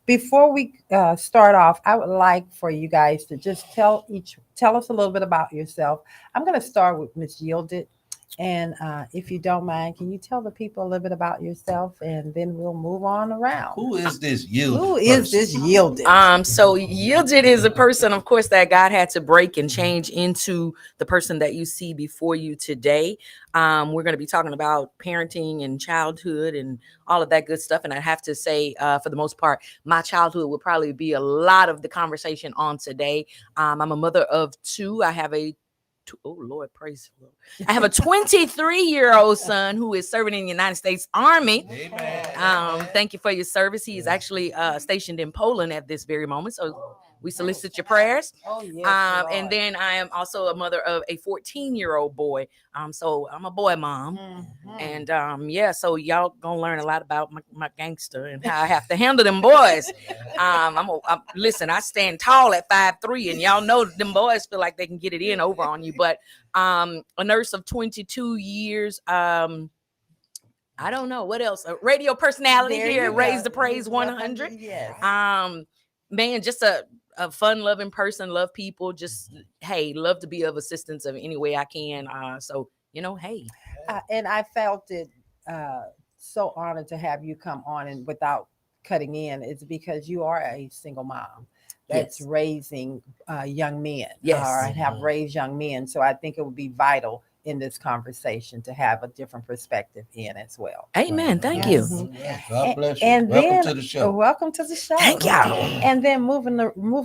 Before we start off, I would like for you guys to just tell us a little bit about yourself. I'm going to start with Miss Yielded, and if you don't mind, can you tell the people a little bit about yourself, and then we'll move on around. Who is this yielded Who person? is this Yielded? So yielded is a person, of course, that God had to break and change into the person that you see before you today. We're going to be talking about parenting and childhood and all of that good stuff. And I have to say, for the most part, my childhood will probably be a lot of the conversation on today. I'm a mother of two. I have oh Lord, praise the Lord. I have a 23-year-old son who is serving in the United States Army. Amen. Thank you for your service. He is actually stationed in Poland at this very moment. So we solicit your prayers. Oh, yes, And then I am also a mother of a 14-year-old boy. So I'm a boy mom. Mhm. And so y'all gonna learn a lot about my gangster and how I have to handle them boys. Listen, I stand tall at 5'3", and y'all know them boys feel like they can get it in over on you. But a nurse of 22 years. I don't know what else. A radio personality There here you at Raise go. the Praise 100. Yes. Man, just a fun-loving person. Love people. Just love to be of assistance of any way I can. Hey. And I felt it so honored to have you come on, and without cutting in, it's because you are a single mom that's Yes. raising young men, Yes. or have raised young men. So I think it would be vital in this conversation to have a different perspective in as well. Amen. Thank Yes. you. God bless you. And Welcome then, to the show. welcome to the show. Thank y'all. And then moving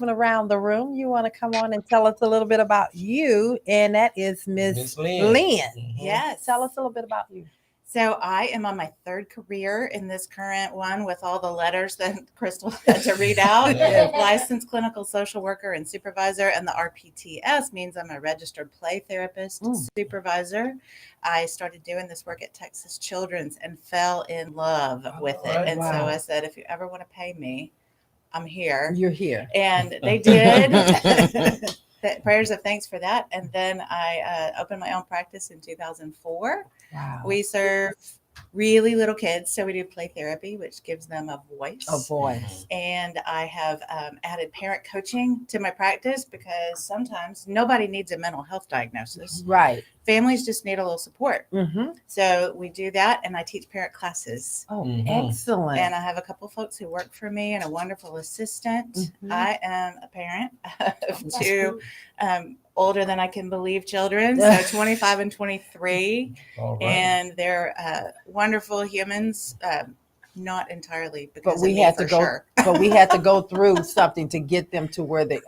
around the room, you want to come on and tell us a little bit about you, and that is Miss Miss Lynn. Lynn. Yes. Tell us a little bit about you. So I am on my third career in this current one with all the letters that Crystal had to read out. Yeah. Licensed clinical social worker and supervisor. And the RPT-S means I'm a registered play therapist supervisor. I started doing this work at Texas Children's and fell in love with it. Right. And so Wow. I said, if you ever want to pay me, I'm here. You're here. And they did. Prayers of thanks for that. And then I opened my own practice in 2004. Wow. We serve really little kids, so we do play therapy, which gives them a voice. A voice. And I have added parent coaching to my practice because sometimes nobody needs a mental health diagnosis. Right. Families just need a little support. Mm-hmm. So we do that, and I teach parent classes. Oh, Mhm. excellent. And I have a couple folks who work for me and a wonderful assistant. Mhm. I am a parent of two older than I can believe children, so 25 and 23. All right. And they're wonderful humans, not entirely because but we of me, had for to go. sure. But we had to go through something to get them to where they.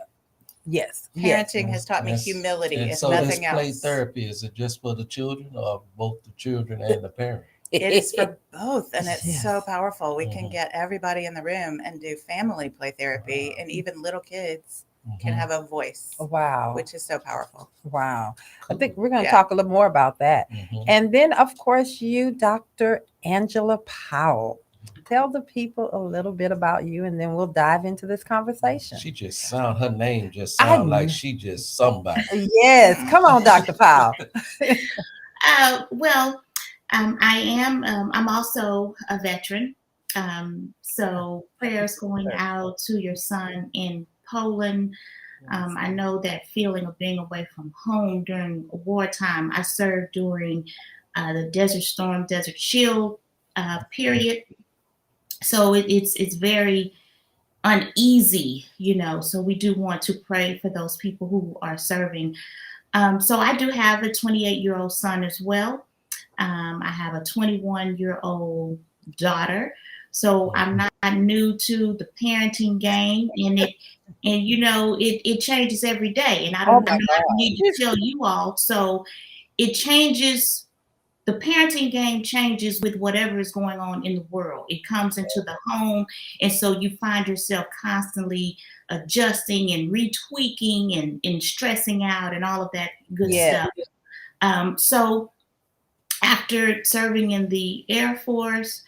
Yes. Yes. Parenting has taught me Yes. humility, And if so this nothing play else. therapy, is it just for the children or both the children and the parent? It is for both, and it's Yes. so powerful. We Mhm. can get everybody in the room and do family play therapy, and even little kids can Mhm. have a voice, Wow. which is so powerful. Wow. I think we're going to Yeah. talk a little more about that. Mhm. And then, of course, you, Dr. Angela Powell. Tell the people a little bit about you, and then we'll dive into this conversation. She just sound, her name just I sound like kn- she just somebody. Yes. Come on, Dr. Powell. I'm also a veteran. So prayers going out to your son in Poland. I know that feeling of being away from home during wartime. I served during the Desert Storm, Desert Shield period. So it's very uneasy, So we do want to pray for those people who are serving. So I do have a 28-year-old son as well. I have a 21-year-old daughter. So I'm not new to the parenting game, and it changes every day. And I Oh don't my God. need to tell you all. So it changes. The parenting game changes with whatever is going on in the world. It comes into the home, and so you find yourself constantly adjusting and retweaking and stressing out and all of that good Yeah. stuff. So after serving in the Air Force,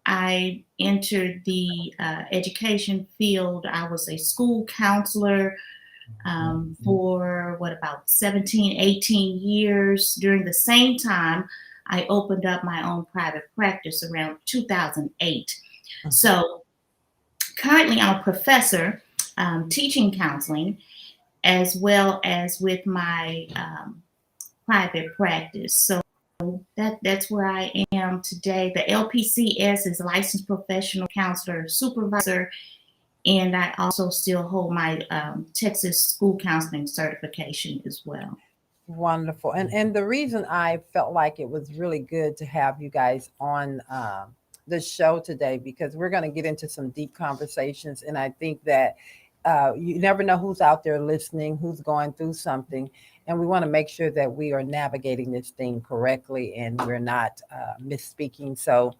I entered the education field. I was a school counselor for about 17, 18 years. During the same time, I opened up my own private practice around 2008. So currently I'm a professor teaching counseling, as well as with my private practice. So that's where I am today. The LPC-S is Licensed Professional Counselor Supervisor, and I also still hold my Texas School Counseling certification as well. Wonderful. And the reason I felt like it was really good to have you guys on the show today, because we're going to get into some deep conversations. And I think that you never know who's out there listening, who's going through something. And we want to make sure that we are navigating this thing correctly and we're not misspeaking. So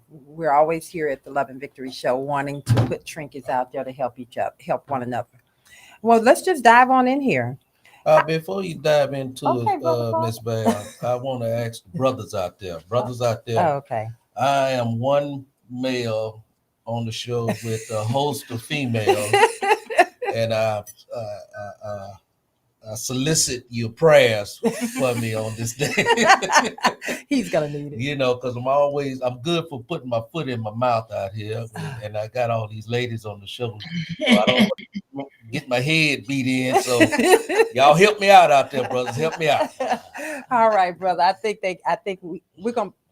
we're always here at the Love and Victory Show wanting to put trinkets out there to help help one another. Well, let's just dive on in here. Before you dive into Okay, Brother Paul. Miss Bell, I want to ask the brothers out there. Oh, okay. I am one male on the show with a host of females, and I solicit your prayers for me on this day. He's gonna need it. You know, because I'm good for putting my foot in my mouth out here, and I got all these ladies on the show, so I don't want to get my head beat in. So y'all help me out there, brothers. Help me out. All right, brother. I think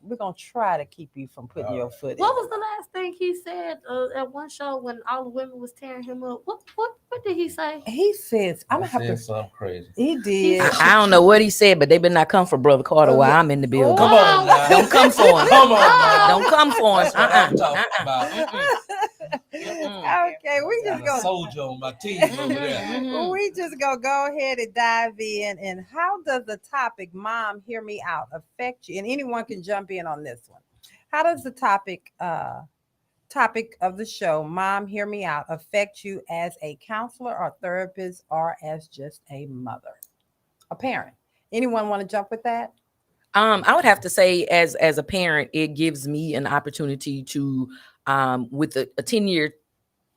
we're gonna try to keep you from putting your foot in. What was the last thing he said at one show when all the women was tearing him up? What did he say? He says, "I'm gonna have to." Something crazy. He did. I don't know what he said, but they better not come for Brother Carter while I'm in the building. Come on, now. Don't come for him. Come on, now. Don't come for him. That's what I'm talking about. Okay, we just Got a go. soldier on my team over there. We just go ahead and dive in. And how does the topic "Mom, Hear Me Out" affect you? And anyone can jump in on this one. How does the topic of the show "Mom, Hear Me Out" affect you as a counselor or therapist, or as just a mother, a parent? Anyone want to jump with that? I would have to say, as a parent, it gives me an opportunity to, with a 10-year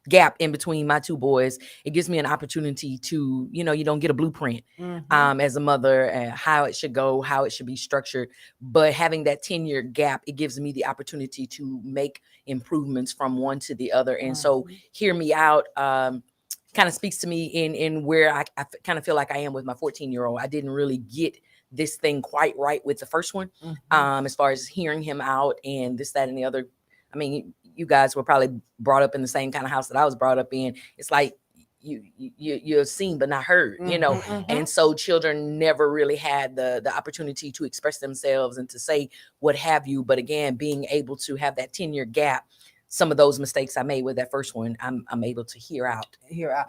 gap in between my two boys, it gives me an opportunity to, you don't get a blueprint as a mother, how it should go, how it should be structured. But having that 10-year gap, it gives me the opportunity to make improvements from one to the other. And so Hear Me Out kind of speaks to me in where I kind of feel like I am with my 14-year-old. I didn't really get this thing quite right with the first one, as far as hearing him out and this, that, and the other. I mean, you guys were probably brought up in the same kind of house that I was brought up in. It's like you're seen but not heard, and so children never really had the opportunity to express themselves and to say what have you. But again, being able to have that 10-year gap, some of those mistakes I made with that first one, I'm able to hear out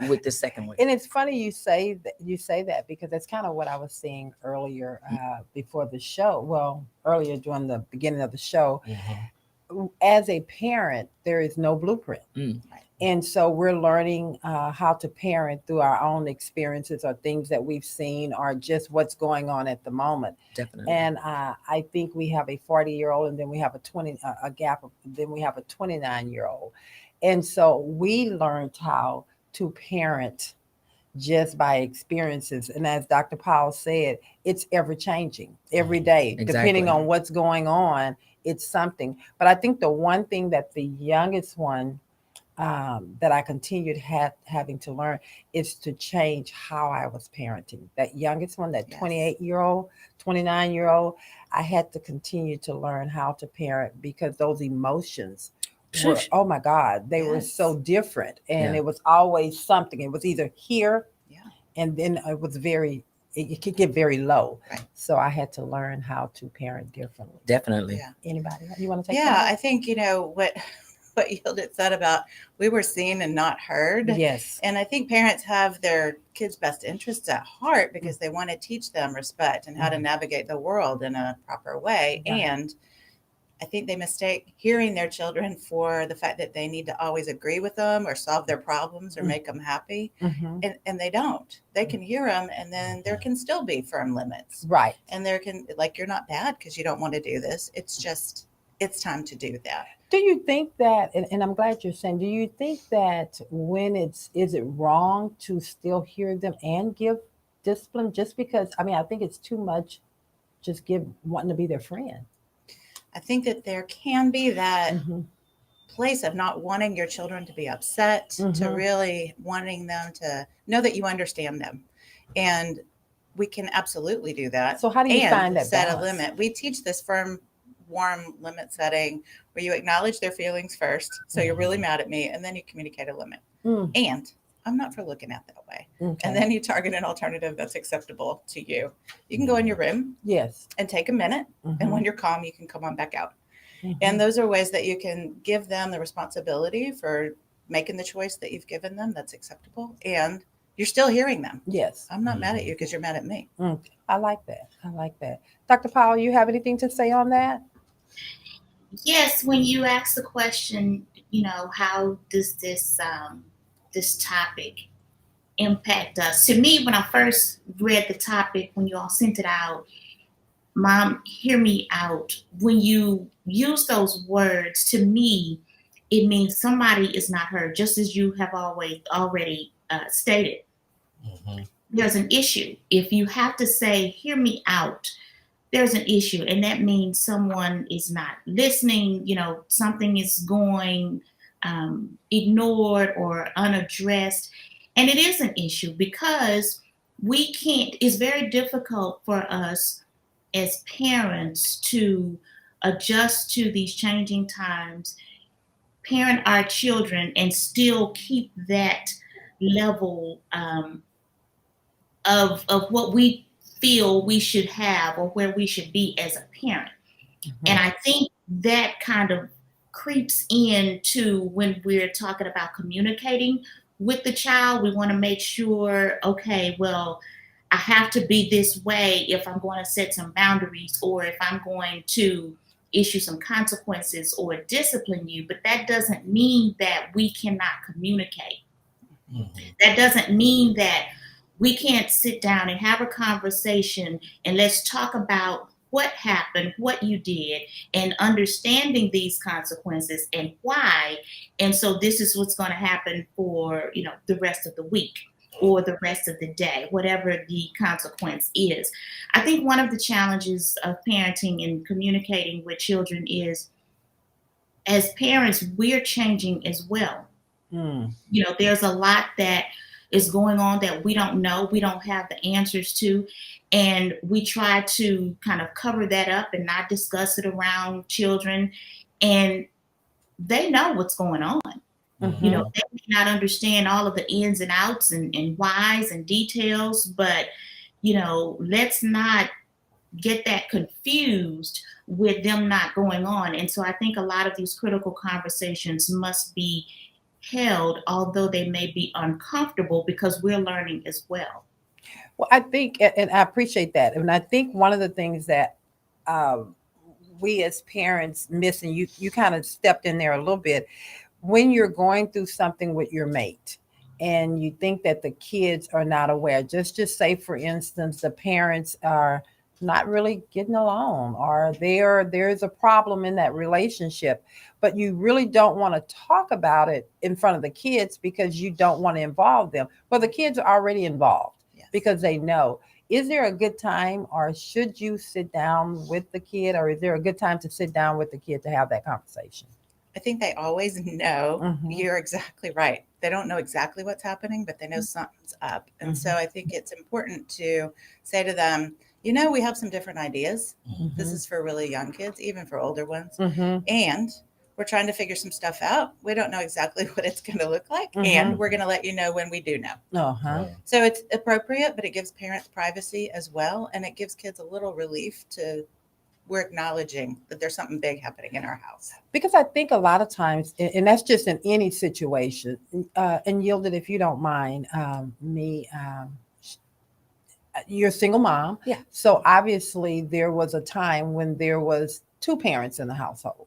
with the second one. And it's funny you say that because that's kind of what I was saying earlier before the show. Well, earlier during the beginning of the show. As a parent, there is no blueprint. And so we're learning how to parent through our own experiences or things that we've seen or just what's going on at the moment. Definitely. And I think we have a 40-year-old and then we have a gap, then we have a 29-year-old. And so we learned how to parent just by experiences. And as Dr. Powell said, it's ever changing every day, depending on what's going on. It's something. But I think the one thing that the youngest one that I continued having to learn is to change how I was parenting. That youngest one, that 28-year-old, 29-year-old, I had to continue to learn how to parent because those emotions were, oh my God, they were so different. And it was always something. It was either here and then it was it could get very low. Right. So I had to learn how to parent differently. Definitely. Yeah. Anybody? You want to take that? that? I think, what Yielded said about we were seen and not heard. Yes. And I think parents have their kids' best interests at heart because they want to teach them respect and how to navigate the world in a proper way. Right. And I think they mistake hearing their children for the fact that they need to always agree with them or solve their problems or make them happy. And they don't. They can hear them, and then there can still be firm limits. Right. And there can, you're not bad because you don't want to do this. It's just, it's time to do that. Do you think that, and I'm glad you're saying, do you think that is it wrong to still hear them and give discipline just because, I think it's too much just wanting to be their friend? I think that there can be that place of not wanting your children to be upset, to Mhm. really wanting them to know that you understand them. And we can absolutely do that. So how do you and find that set a balance? limit. We teach this firm, warm limit setting where you acknowledge their feelings first. So you're really mad at me, and then you communicate a limit. Mm, And I'm not for looking at that way. okay. And then you target an alternative that's acceptable to you. You can go in your room Yes. and take a minute. And Mhm. when you're calm, you can come on back out. Mhm. And those are ways that you can give them the responsibility for making the choice that you've given them that's acceptable. And you're still hearing them. Yes. I'm not mad at you because you're mad at me. I like that. I like that. Dr. Powell, you have anything to say on that? Yes, when you ask the question, how does this topic impact us? To me, when I first read the topic, when you all sent it out, Mom, hear me out. When you use those words, to me, it means somebody is not heard, just as you have already stated. There's an issue. If you have to say, hear me out, there's an issue. And that means someone is not listening, something is going ignored or unaddressed. And it is an issue because it's very difficult for us as parents to adjust to these changing times, parent our children, and still keep that level of what we feel we should have or where we should be as a parent. And I think that kind of creeps into when we're talking about communicating with the child. We want to make sure, okay, well, I have to be this way if I'm going to set some boundaries or if I'm going to issue some consequences or discipline you. But that doesn't mean that we cannot communicate. That doesn't mean that we can't sit down and have a conversation and let's talk about what happened, what you did, and understanding these consequences and why. And so this is what's going to happen for, the rest of the week or the rest of the day, whatever the consequence is. I think one of the challenges of parenting and communicating with children is, as parents, we're changing as well. There's a lot that is going on that we don't know, we don't have the answers to, and we try to kind of cover that up and not discuss it around children, and they know what's going on. They may not understand all of the ins and outs and whys and details, but let's not get that confused with them not going on. And so I think a lot of these critical conversations must be held, although they may be uncomfortable, because we're learning as well. Well, I think, and I appreciate that. And I think one of the things that we as parents miss, and you kind of stepped in there a little bit, when you're going through something with your mate and you think that the kids are not aware, just say, for instance, the parents are not really getting along, or there's a problem in that relationship, but you really don't want to talk about it in front of the kids because you don't want to involve them. Well, the kids are already involved because they know. Is there a good time, or should you sit down with the kid, or is there a good time to sit down with the kid to have that conversation? I think they always know. You're exactly right. They don't know exactly what's happening, but they know something's up. And so I think it's important to say to them, we have some different ideas. This is for really young kids, even for older ones. And we're trying to figure some stuff out. We don't know exactly what it's going to look like. And we're going to let you know when we do know. So it's appropriate, but it gives parents privacy as well. And it gives kids a little relief we're acknowledging that there's something big happening in our house. Because I think a lot of times, and that's just in any situation, and Yielded, if you don't mind, you're a single mom. Yeah. So obviously there was a time when there was two parents in the household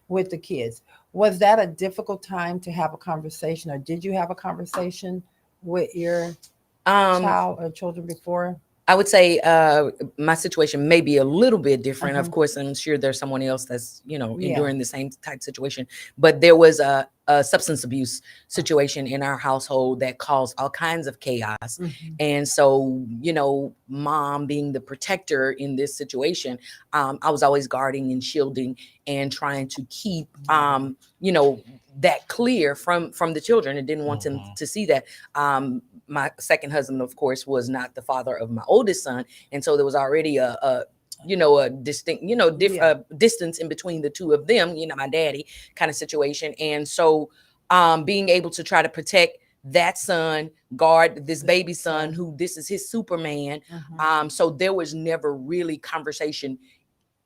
with the kids. Was that a difficult time to have a conversation, or did you have a conversation with your child or children before? I would say my situation may be a little bit different. Of course, I'm sure there's someone else that's, enduring the same type situation. But there was a a substance abuse situation in our household that caused all kinds of chaos. And so, you know, mom being the protector in this situation, I was always guarding and shielding and trying to keep, you know, that clear from the children, and didn't want them to see that. My second husband, of course, was not the father of my oldest son, and so there was already a distinct, distance in between the two of them, you know, my daddy kind of situation. And so being able to try to protect that son, guard this baby son, who this is his Superman. So there was never really conversation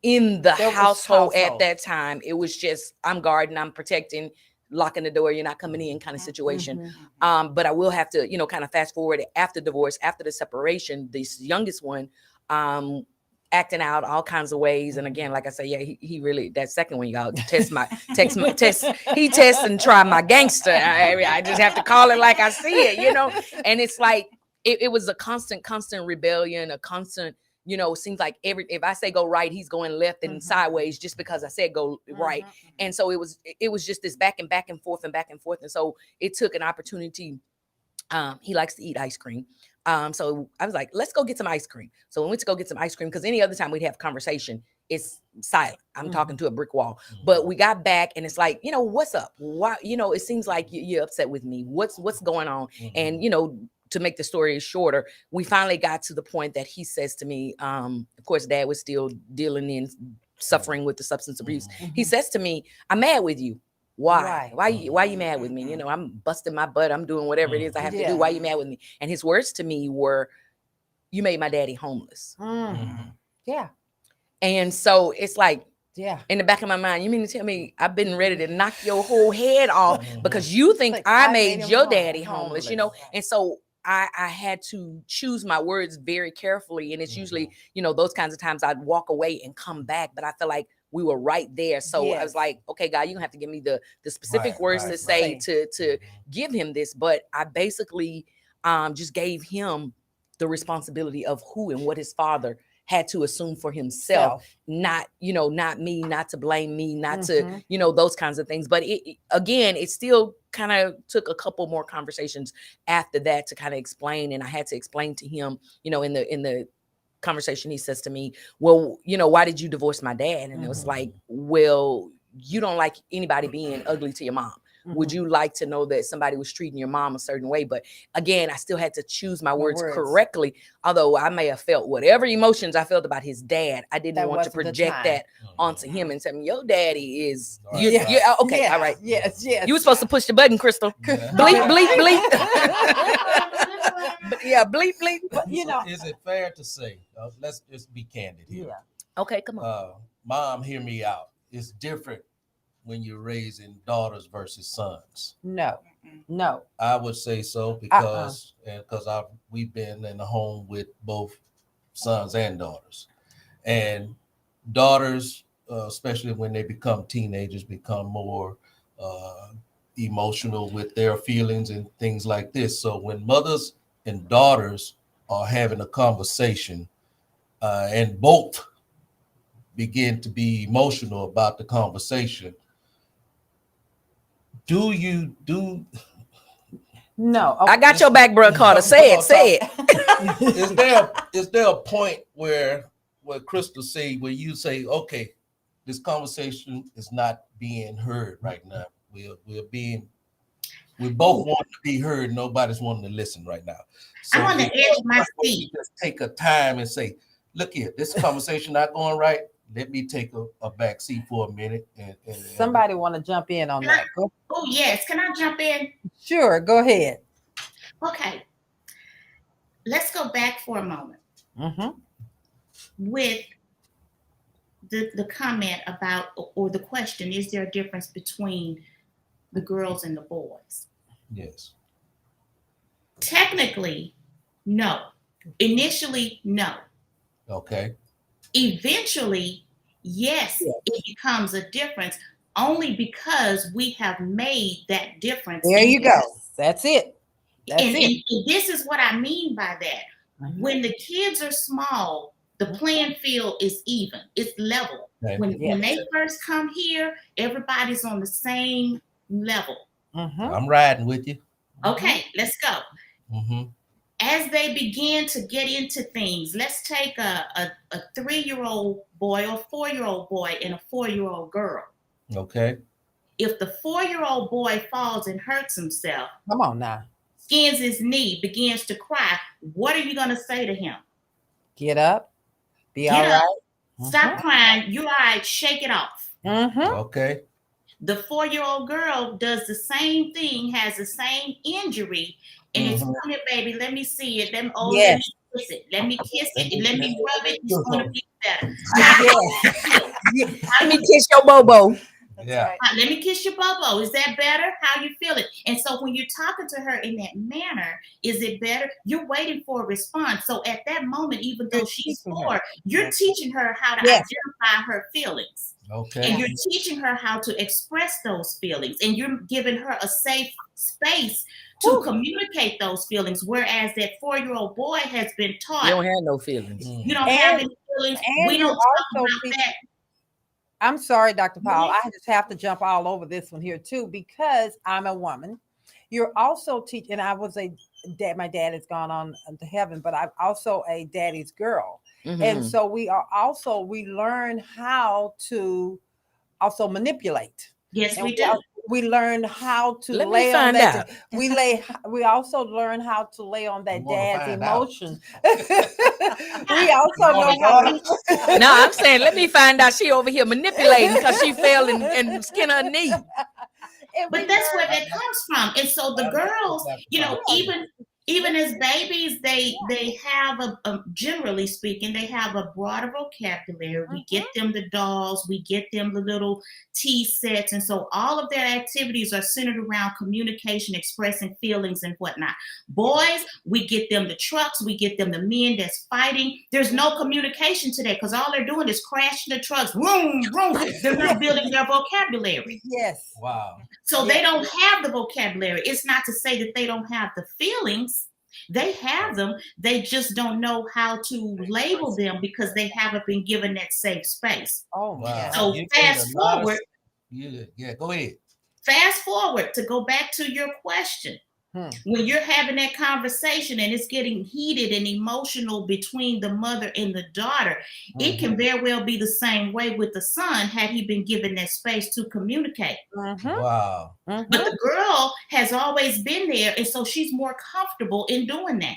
in the household at that time. It was just, I'm guarding, I'm protecting, locking the door, you're not coming in kind of situation. But I will have to, you know, kind of fast forward after divorce, after the separation, this youngest one, acting out all kinds of ways. And again, like I say, yeah, he really, that second one, y'all, he tests and try my gangster. I just have to call it like I see it, you know? And it's like, it was a constant rebellion, a constant, you know, it seems like if I say go right, he's going left and sideways just because I said go right. And so it was just this back and forth. And so it took an opportunity. He likes to eat ice cream. So I was like, let's go get some ice cream. So we went to go get some ice cream, because any other time we'd have conversation, it's silent. I'm talking to a brick wall. But we got back and it's like, you know, what's up? Why, you know, it seems like you're upset with me. What's going on? And, you know, to make the story shorter, we finally got to the point that he says to me, of course, dad was still dealing in suffering with the substance abuse. He says to me, I'm mad with you. Why? Why you mad with me? You know, I'm busting my butt. I'm doing whatever it is I have to do. Why you mad with me? And his words to me were, you made my daddy homeless. Yeah. And so it's like, yeah, in the back of my mind, you mean to tell me I've been ready to knock your whole head off because you think I made your daddy homeless, you know? And so I had to choose my words very carefully. And it's usually, you know, those kinds of times I'd walk away and come back, but I feel like we were right there. So I was like, okay, God, you're gonna have to give me the specific words to say to give him this. But I basically just gave him the responsibility of who and what his father had to assume for himself, not, you know, not me, not to blame me, not to, you know, those kinds of things. But it still kind of took a couple more conversations after that to kind of explain. And I had to explain to him, you know, in the conversation, he says to me, well, you know, why did you divorce my dad? And it was like, well, you don't like anybody being ugly to your mom. Would you like to know that somebody was treating your mom a certain way? But again, I still had to choose my words correctly. Although I may have felt whatever emotions I felt about his dad, I didn't want to project that onto him and tell him, your daddy is, okay, all right. Yes. You were supposed to push the button, Crystal. Bleep, bleep, bleep. Yeah, bleep, bleep. But, you know, is it fair to say, let's just be candid here. Okay, come on. Mom, hear me out. It's different when you're raising daughters versus sons. No. I would say so because we've been in a home with both sons and daughters. And daughters, especially when they become teenagers, become more emotional with their feelings and things like this. So when mothers and daughters are having a conversation and both begin to be emotional about the conversation, no. Okay. I got your back, bro, Carter. Say it. Is there a point where Crystal say, where you say, okay, this conversation is not being heard right now. We both want to be heard. Nobody's wanting to listen right now. So I want to edge my seat. Just take a time and say, look here, this conversation not going right. Let me take a back seat for a minute. And somebody want to jump in on that. Oh, yes. Can I jump in? Sure. Go ahead. Okay. Let's go back for a moment with the comment about, or the question, is there a difference between the girls and the boys? Yes. Technically, no. Initially, no. Okay. Eventually, yes, it becomes a difference only because we have made that difference. There you go. That's it. And this is what I mean by that. When the kids are small, the playing field is even. It's level. Okay. When they first come here, everybody's on the same level. I'm riding with you. Okay, let's go. Mm-hmm. As they begin to get into things, let's take a 3-year-old boy or 4-year-old boy and a 4-year-old girl. Okay. If the 4-year-old boy falls and hurts himself, Come on now. skins his knee, begins to cry, what are you going to say to him? Get up. Be Get all up. right. Stop crying. You're all right. Shake it off. Okay. The 4-year-old girl does the same thing, has the same injury, and it's funny, baby. Let me see it. Let me kiss it. Let me kiss it. Let me rub it. It's going to be better. Let me kiss your bobo. Yeah. Let me kiss your bobo. Is that better? How you feeling? And so when you're talking to her in that manner, is it better? You're waiting for a response. So at that moment, even though she's 4, you're teaching her how to identify her feelings. Okay. And you're teaching her how to express those feelings. And you're giving her a safe space to communicate those feelings. Whereas that 4-year-old boy has been taught. You don't have no feelings. You don't have any feelings. We don't talk about that. I'm sorry, Dr. Powell. I just have to jump all over this one here too, because I'm a woman. You're also teaching, and I was a dad, my dad has gone on to heaven, but I'm also a daddy's girl. And so we learn how to also manipulate. Yes, we do. We learn how to lay on that. We also learn how to lay on that dad's emotion. We also know how to. No, I'm saying, let me find out she over here manipulating because she fell and skinned her knee. But that's where that comes from. And so the girls, you know, even as babies, they have generally speaking, they have a broader vocabulary. We get them the dolls, we get them the little tea sets. And so all of their activities are centered around communication, expressing feelings and whatnot. Boys, we get them the trucks, we get them the men that's fighting. There's no communication today because all they're doing is crashing the trucks. Vroom, vroom. They're not building their vocabulary. Yes. Wow. So they don't have the vocabulary. It's not to say that they don't have the feelings. They have them. They just don't know how to label them because they haven't been given that safe space. Oh, wow. So fast forward. Go ahead. Fast forward to go back to your question. When you're having that conversation and it's getting heated and emotional between the mother and the daughter, it can very well be the same way with the son had he been given that space to communicate. Wow. But the girl has always been there, and so she's more comfortable in doing that.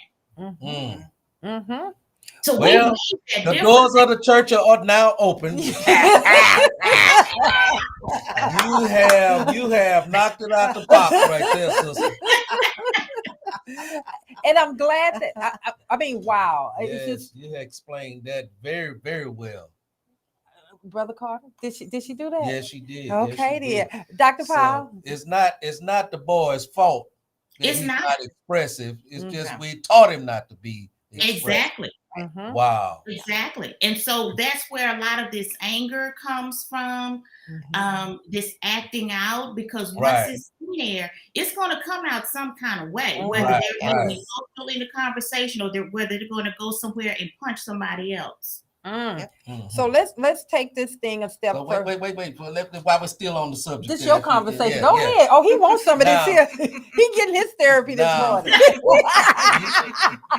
So well, the doors of the church are now open. You have knocked it out the box right there, sister. And I'm glad that I mean, wow. Yes, it's just, you explained that very, very well. Brother Carter, did she do that? Yes, she did. Okay, yes, dear. Dr. Powell. So it's not the boy's fault. It's not expressive. It's just we taught him not to be expressive. Exactly. Wow. Exactly. And so that's where a lot of this anger comes from, this acting out, because once it's in there, it's going to come out some kind of way, whether they're doing emotionally in the conversation or whether they're going to go somewhere and punch somebody else. So let's take this thing a step further. Wait. While we're still on the subject, this is your conversation. Go ahead. Oh, he wants some of this here. He getting his therapy this morning.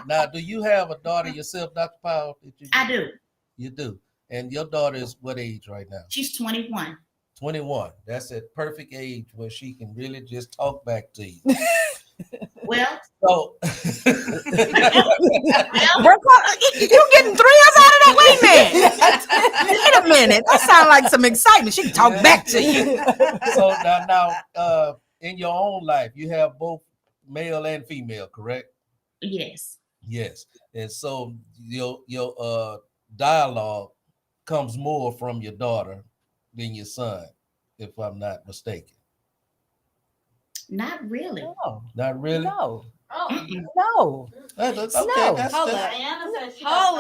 Now, do you have a daughter yourself, Dr. Powell? I do. You do. And your daughter is what age right now? She's 21. 21. That's a perfect age where she can really just talk back to you. Well, so you getting 3 us out of that? Wait a minute. That sounds like some excitement. She can talk back to you. So now, in your own life, you have both male and female, correct? Yes. Yes. And so your dialogue comes more from your daughter than your son, if I'm not mistaken. Not really. No. Not really? No. Oh. No. Okay, no. Hold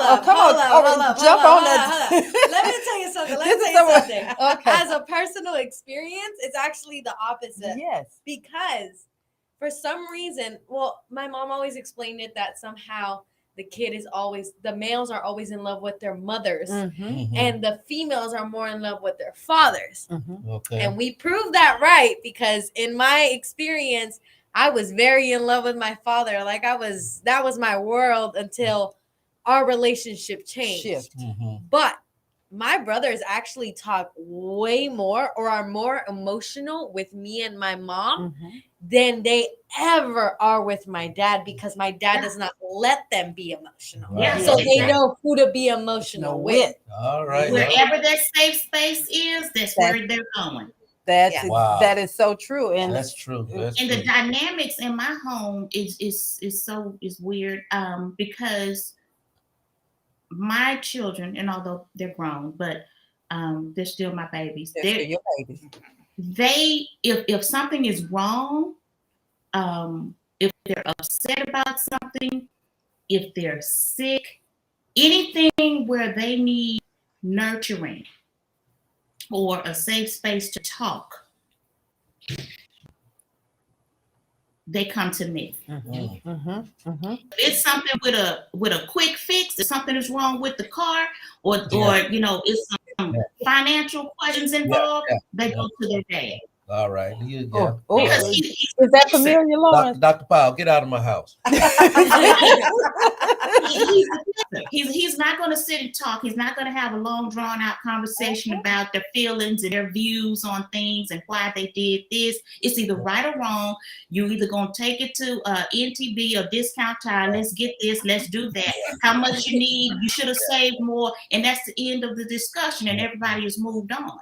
up. Jump on that. Let me tell you something. Okay. As a personal experience, it's actually the opposite. Yes. Because for some reason, well, my mom always explained it that somehow the males are always in love with their mothers, Mm-hmm. and the females are more in love with their fathers. Mm-hmm. Okay. And we proved that right, because in my experience, I was very in love with my father. Like that was my world until our relationship changed. Shift. But my brothers actually talk way more, or are more emotional with me and my mom than they ever are with my dad, because my dad does not let them be emotional. Right. So they know who to be emotional with. All right. Wherever that safe space is, that's where they're going. That is so true, and that's true. And the dynamics in my home is weird, because my children, and although they're grown, but they're still my babies. They're still your babies. They, if something is wrong, if they're upset about something, if they're sick, anything where they need nurturing or a safe space to talk, they come to me. If it's something with a quick fix, if something is wrong with the car, or it's some financial questions involved, they go to their dad. All right. Is that familiar, Lawrence? Dr. Powell, get out of my house. He's not going to sit and talk. He's not going to have a long, drawn-out conversation about their feelings and their views on things and why they did this. It's either right or wrong. You're either going to take it to NTB or discount tire. Let's get this. Let's do that. How much you need? You should have saved more. And that's the end of the discussion, and everybody has moved on.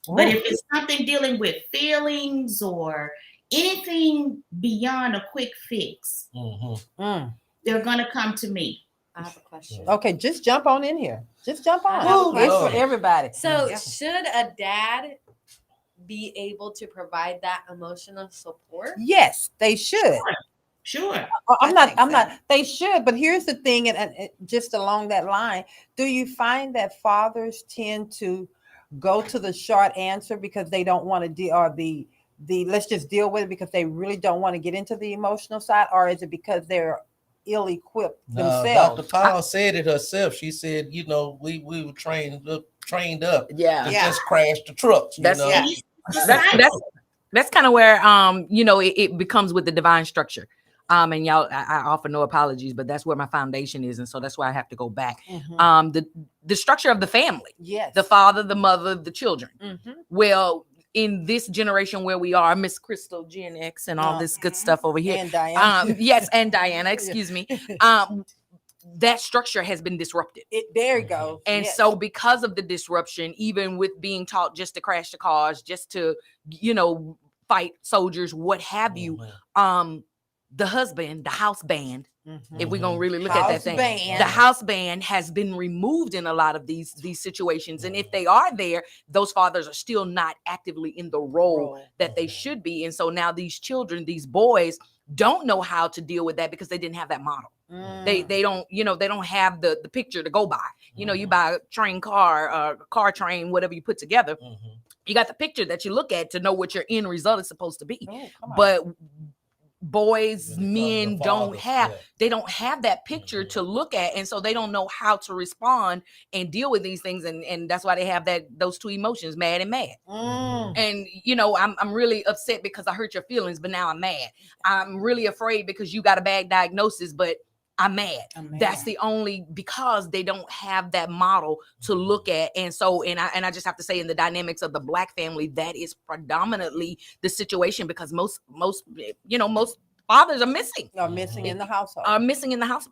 But if it's something dealing with feelings or anything beyond a quick fix, they're going to come to me. I have a question. Okay, just jump on in here. Just jump on. It's for everybody. So should a dad be able to provide that emotional support? Yes, they should. Sure. I'm not. They should, but here's the thing, and just along that line, do you find that fathers tend to go to the short answer because they don't want to deal, or the let's just deal with it because they really don't want to get into the emotional side, or is it because they're ill-equipped themselves? Dr. Powell said it herself. She said, we were trained up. Yeah. To just crash the trucks. That's kind of where it becomes with the divine structure. And y'all, I offer no apologies, but that's where my foundation is, and so that's why I have to go back. The structure of the family, the father, the mother, the children. Well, in this generation where we are, Miss Crystal, Gen X, and all this good stuff over here, and Diana. and Diana, excuse me. That structure has been disrupted. There you go. And so because of the disruption, even with being taught just to crash the cars, just to fight soldiers, what have you, the husband, the house band, if we're gonna really look at that thing, the house band has been removed in a lot of these situations. And if they are there, those fathers are still not actively in the role that they should be. And so now these children, these boys, don't know how to deal with that because they didn't have that model. They don't, they don't have the picture to go by. You buy a train car, car train, whatever you put together. You got the picture that you look at to know what your end result is supposed to be. But boys, men don't have that picture to look at, and so they don't know how to respond and deal with these things, and that's why they have those two emotions, mad and mad. And I'm really upset because I hurt your feelings, but now I'm mad. I'm really afraid because you got a bad diagnosis, but I'm mad. That's the only, because they don't have that model to look at. And so, and I just have to say, in the dynamics of the Black family, that is predominantly the situation, because most fathers are missing in the household,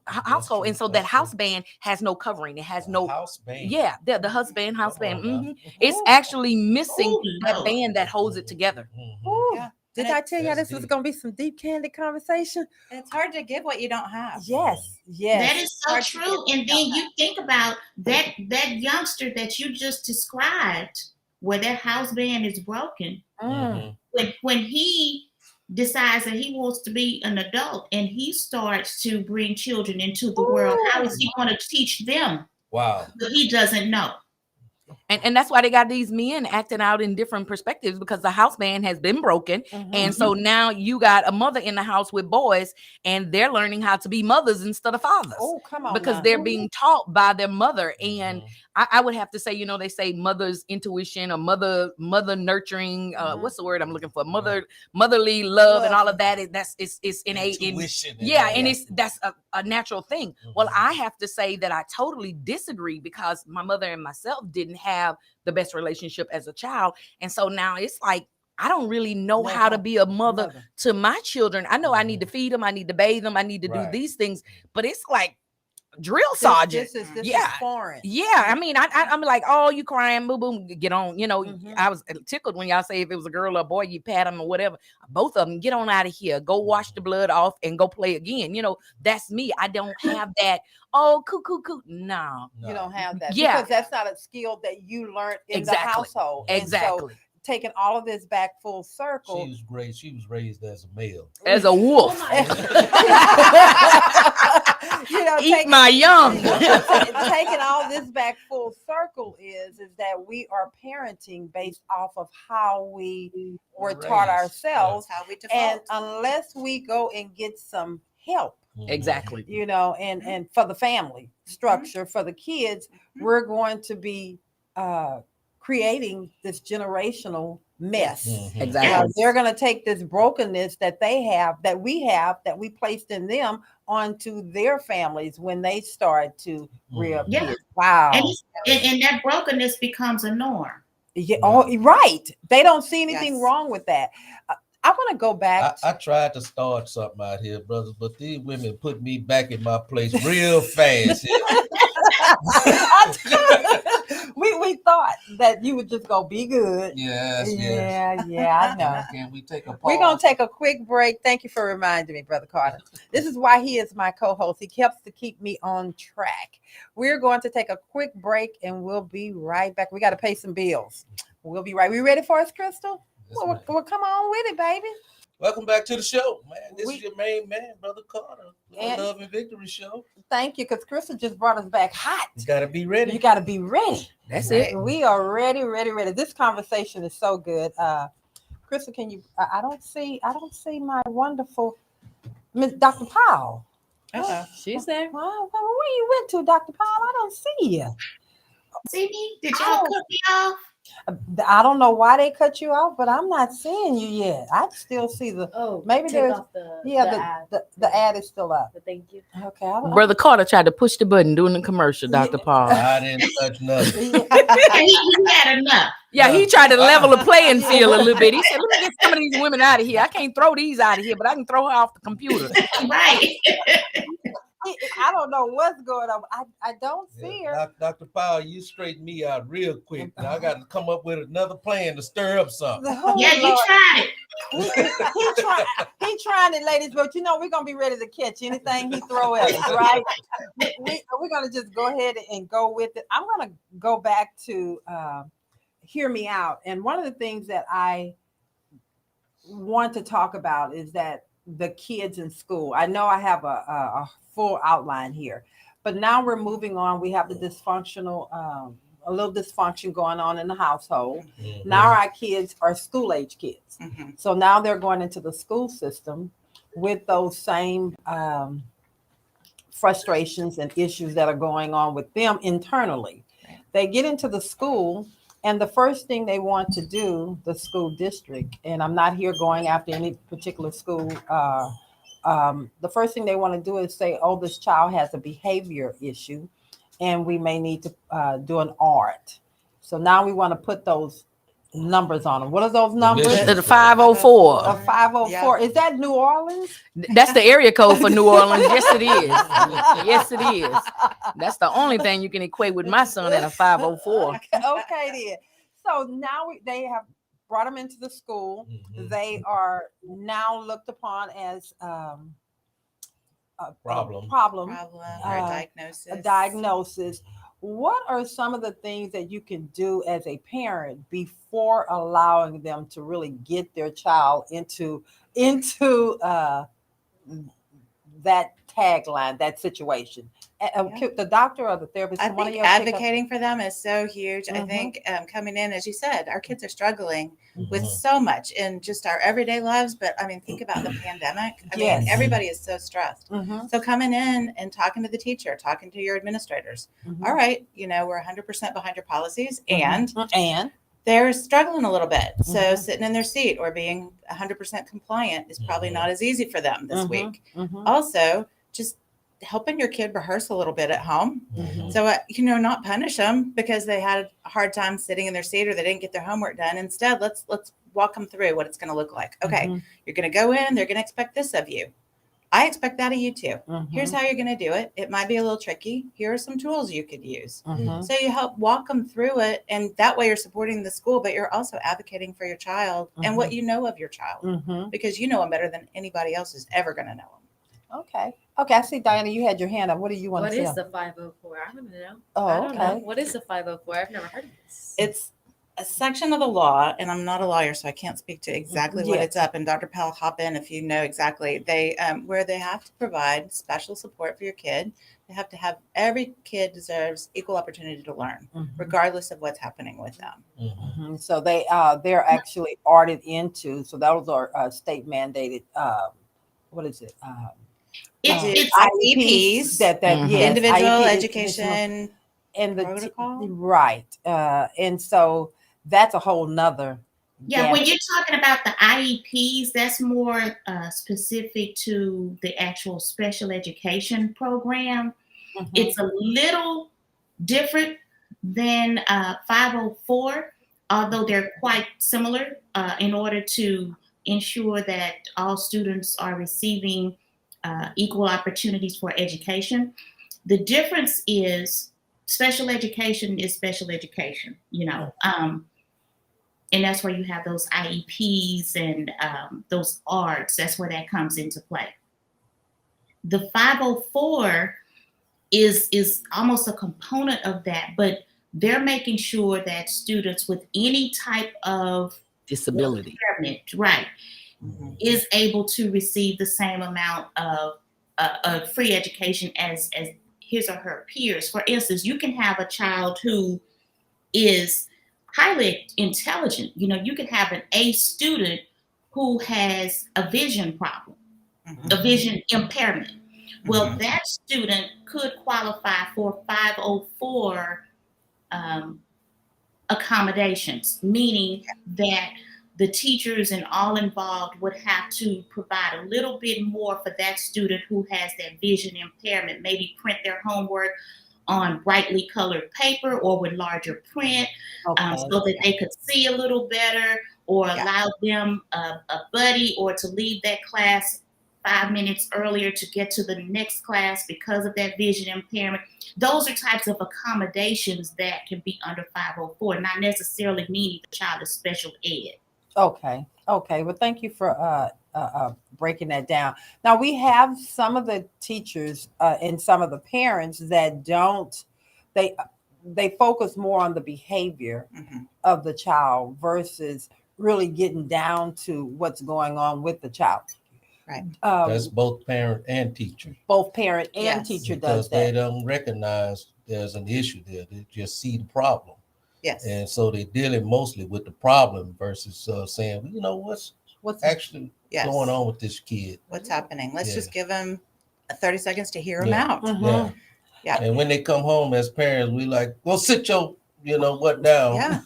household. And so that house band has no covering. It has no house band. Yeah. The husband, house band. It's actually missing that band that holds it together. Did I tell you this was going to be some deep, candid conversation? It's hard to give what you don't have. Yes. That is so true. And then you think about that youngster that you just described, where that house band is broken. When he decides that he wants to be an adult and he starts to bring children into the world, how is he going to teach them? Wow. But he doesn't know. And that's why they got these men acting out in different perspectives, because the house band has been broken. And so now you got a mother in the house with boys, and they're learning how to be mothers instead of fathers. Oh, come on. Because now. they're being taught by their mother. And I would have to say, they say mother's intuition or mother nurturing. What's the word I'm looking for? Motherly love and all of that. It's innate. Intuition And that's a natural thing. Well, I have to say that I totally disagree, because my mother and myself didn't have the best relationship as a child. And so now it's like, I don't really know how to be a mother to my children. I know I need to feed them. I need to bathe them. I need to do these things. But it's like drill sergeant. This is foreign. Yeah. I mean, I'm like, oh, you crying, boo boo, get on. I was tickled when y'all say if it was a girl or a boy, you pat them or whatever. Both of them, get on out of here. Go wash the blood off and go play again. That's me. I don't have that. Oh, coo. No. You don't have that. Yeah. Because that's not a skill that you learned in the household. Exactly. And so, taking all of this back full circle. She was great. She was raised as a male. As a wolf. Eat taking, my young. Taking all this back full circle is that we are parenting based off of how we were taught ourselves. How we default. And unless we go and get some help, exactly, and for the family structure, for the kids, we're going to be creating this generational mess. Exactly. They're going to take this brokenness that we placed in them onto their families when they start to rear kids. Wow. And that brokenness becomes a norm. Yeah. Oh, right. They don't see anything wrong with that. I want to go back. I tried to start something out here, brothers, but these women put me back in my place real fast. We thought that you would just go be good. Yes. I know. Can we take a pause? We're going to take a quick break. Thank you for reminding me, Brother Carter. This is why he is my co-host. He helps to keep me on track. We're going to take a quick break, and we'll be right back. We got to pay some bills. We'll be right. We ready for us, Crystal? Yes, well, come on with it, baby. Welcome back to the show, man. This is your main man, Brother Carter. Love and Victory Show. Thank you, because Crystal just brought us back hot. You got to be ready. You got to be ready. That's it. We are ready. This conversation is so good. Crystal, can you? I don't see my wonderful Miss Dr. Powell. She's there. Where you went to, Dr. Powell? I don't see you. See me? Did y'all cut me off? I don't know why they cut you off, but I'm not seeing you yet. I still see maybe there's the ad is still up. Thank you. Okay, Brother Carter tried to push the button during the commercial, Dr. Paul. I didn't touch nothing. He had enough. Yeah, he tried to level the playing field a little bit. He said, let me get some of these women out of here. I can't throw these out of here, but I can throw her off the computer. Right. I don't know what's going on. I don't see her. Dr. Powell, you straighten me out real quick. Now I got to come up with another plan to stir up something. Yeah, you tried it. He trying it, ladies, but we're going to be ready to catch anything he throw at us, right? We're going to just go ahead and go with it. I'm going to go back to Hear Me Out. And one of the things that I want to talk about is that the kids in school. I know I have a full outline here, but now we're moving on. We have the dysfunctional, a little dysfunction going on in the household. Now our kids are school age kids. So now they're going into the school system with those same frustrations and issues that are going on with them internally. They get into the school, and the first thing they want to do, the school district, and I'm not here going after any particular school, the first thing they want to do is say, oh, this child has a behavior issue, and we may need to do an ART. So now we want to put those numbers on them. What are those numbers? The 504. A 504. Is that New Orleans? That's the area code for New Orleans. Yes, it is. Yes, it is. That's the only thing you can equate with my son at a 504. Okay, then. So now they have brought them into the school. They are now looked upon as a problem or a diagnosis. What are some of the things that you can do as a parent before allowing them to really get their child into that tagline, that situation? Yeah. The doctor or the therapist? I one of think y'all pick up- advocating for them is so huge. I Mhm. think coming in, as you said, our kids are struggling with Mhm. so much in just our everyday lives. But I mean, think about the pandemic. I Yes. mean, everybody is so stressed. Mhm, So coming in and talking to the teacher, talking to your administrators. mhm. All right, we're 100% behind your policies, Mhm. and they're struggling a little bit. So Mhm. sitting in their seat or being 100% compliant is probably Mhm. not as easy for them this Mhm. week. Mhm. Also, just helping your kid rehearse a little bit at home. Mhm. So, not punish them because they had a hard time sitting in their seat or they didn't get their homework done. Instead, let's walk them through what it's going to look like. Okay, Mhm. you're going to go in, they're going to expect this of you. I expect that of you too. Mhm. Here's how you're going to do it. It might be a little tricky. Here are some tools you could use. Mhm. So you help walk them through it, and that way you're supporting the school, but you're also advocating for your child and what you know of your child, Mhm. because you know them better than anybody else is ever going to know them. Okay. Okay. I see, Diana, you had your hand up. What do you want What to say? is the 504? I don't know. Oh, I don't know. okay. What is the 504? I've never heard of this. It's a section of the law, and I'm not a lawyer, so I can't speak to exactly what Yes. it's up. And Dr. Powell, hop in if you know exactly. They where they have to provide special support for your kid. They have to have every kid deserves equal opportunity to learn, Mhm. regardless of what's happening with them. Mhm. Mhm. So they're actually ordered into. So those are state mandated. What is it? It's IEPs, That Mhm. yes, individual IEP, education and protocol. right. And so that's a whole nother. Yeah, when you're talking about the IEPs, that's more specific to the actual special education program. Mhm. It's a little different than 504, although they're quite similar in order to ensure that all students are receiving equal opportunities for education. The difference is special education is special education, and that's where you have those IEPs and those ARDs. That's where that comes into play. The 504 is almost a component of that, but they're making sure that students with any type of Disability. impairment, right, Mhm. is able to receive the same amount of free education as his or her peers. For instance, you can have a child who is highly intelligent. You can have an A student who has a vision problem, Mhm. a vision impairment. Well, Mhm. that student could qualify for 504 accommodations, meaning that the teachers and all involved would have to provide a little bit more for that student who has that vision impairment, maybe print their homework on brightly colored paper or with larger print, Okay. so that they could see a little better, or Yeah. allow them a buddy, or to leave that class 5 minutes earlier to get to the next class because of that vision impairment. Those are types of accommodations that can be under 504, not necessarily meaning the child is special ed. Okay. Okay. Well, thank you for breaking that down. Now we have some of the teachers and some of the parents that don't. They they focus more on the behavior Mhm. of the child versus really getting down to what's going on with the child. Right. That's both parent and teacher, Both parent and Yes. teacher because does they that. don't recognize there's an issue there. They just see the problem. Yes. And so they're dealing mostly with the problem versus saying, what's What's actually Yes. going on with this kid. What's happening? Let's Yeah. just give them 30 seconds to hear them Yeah. out. Mhm. Yeah. Yeah. And when they come home as parents, we like, well, sit your, what down. Yeah.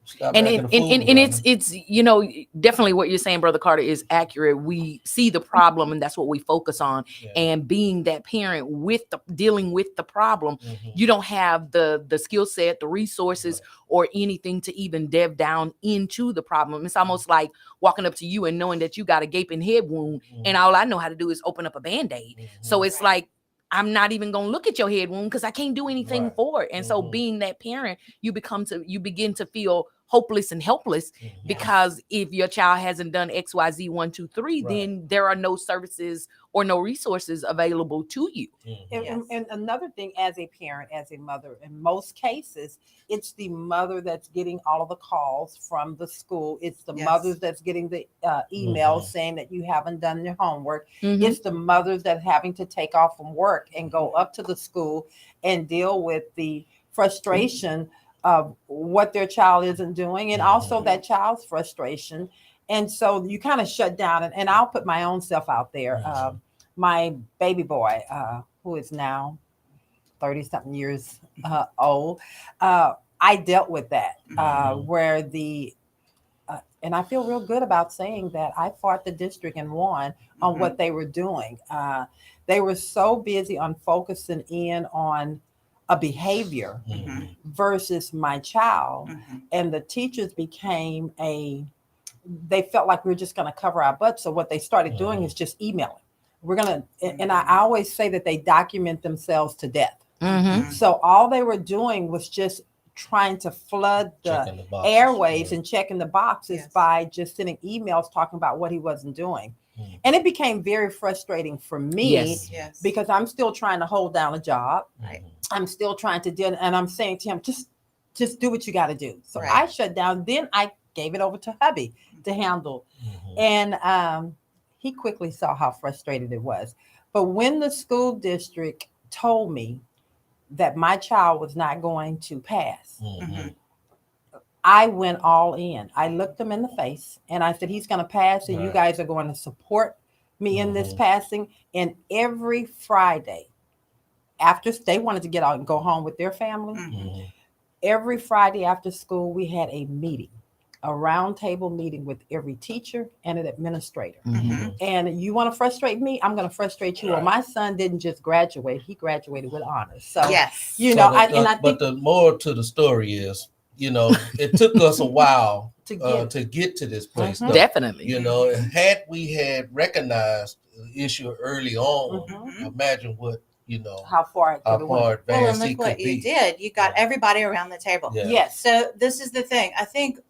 Stop And acting a fool and around it's them. definitely what you're saying, Brother Carter, is accurate. We see the problem and that's what we focus on. Yeah. And being that parent with dealing with the problem, Mhm. you don't have the skill set, the resources, or anything to even delve down into the problem. It's almost like walking up to you and knowing that you got a gaping head wound, and all I know how to do is open up a Band-Aid. Mhm. So it's like, I'm not even gonna look at your head wound because I can't do anything Right. for it. And so Mhm. being that parent, you begin to feel hopeless and helpless, Mhm. because if your child hasn't done XYZ 1, 2, 3, Right. then there are no services or no resources available to you. Mhm. And another thing, as a parent, as a mother, in most cases, it's the mother that's getting all of the calls from the school. It's the Yes. mothers that's getting the emails Mhm. saying that you haven't done your homework. Mhm. It's the mothers that having to take off from work and go up to the school and deal with the frustration of what their child isn't doing, and also that child's frustration. And so you kind of shut down. And I'll put my own self out there. Mhm. My baby boy, who is now 30 something years old, I dealt with that, where and I feel real good about saying that I fought the district and won on what they were doing. They were so busy on focusing in on a behavior Mhm. versus my child. And the teachers they felt like we were just going to cover our butts. So what they started doing is just emailing. We're going to, and I always say that they document themselves to death. Mhm. So all they were doing was just trying to flood Checking the the boxes, airways yeah. and checking the boxes Yes. by just sending emails talking about what he wasn't doing. Mhm. And it became very frustrating for me Yes. Yes. because I'm still trying to hold down a job. Right. I'm still trying to deal, and I'm saying to him, just do what you got to do. So Right. I shut down. Then I gave it over to hubby to handle. Mhm. And he quickly saw how frustrated it was. But when the school district told me that my child was not going to pass, Mhm. I went all in. I looked him in the face and I said, he's going to pass, and you Right. guys are going to support me in this Mhm. passing. And every Friday, after they wanted to get out and go home with their family, Mhm. every Friday after school, we had a meeting, a roundtable meeting with every teacher and an administrator. Mhm. And you want to frustrate me? I'm going to frustrate you. Well, my son didn't just graduate; he graduated with honors. So, Yes. you So know, the- but the moral to the story is, it took us a while to to get to this place. though. Definitely. Had we had recognized the issue early on, Mhm. imagine what how far it how could have far went. Well, and advanced he look could what you be. did. You got Yeah. everybody around the table. Yeah. Yes. So this is the thing. I think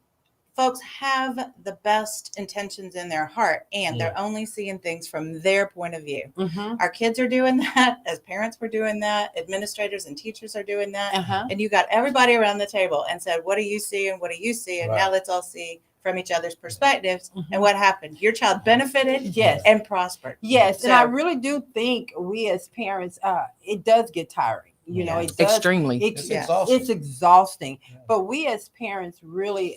folks have the best intentions in their heart, and they're only seeing things from their point of view. Mhm. Our kids are doing that. As parents, we're doing that. Administrators and teachers are doing that. And you got everybody around the table and said, what do you see and what do you see? And now Right. let's all see from each other's perspectives. Mhm. And what happened? Your child benefited Yes. and prospered. Yes, and So- I really do think we as parents, it does get tiring. Yeah. It does. Extremely. It's Yeah. exhausting. It's exhausting. Yeah. But we as parents really,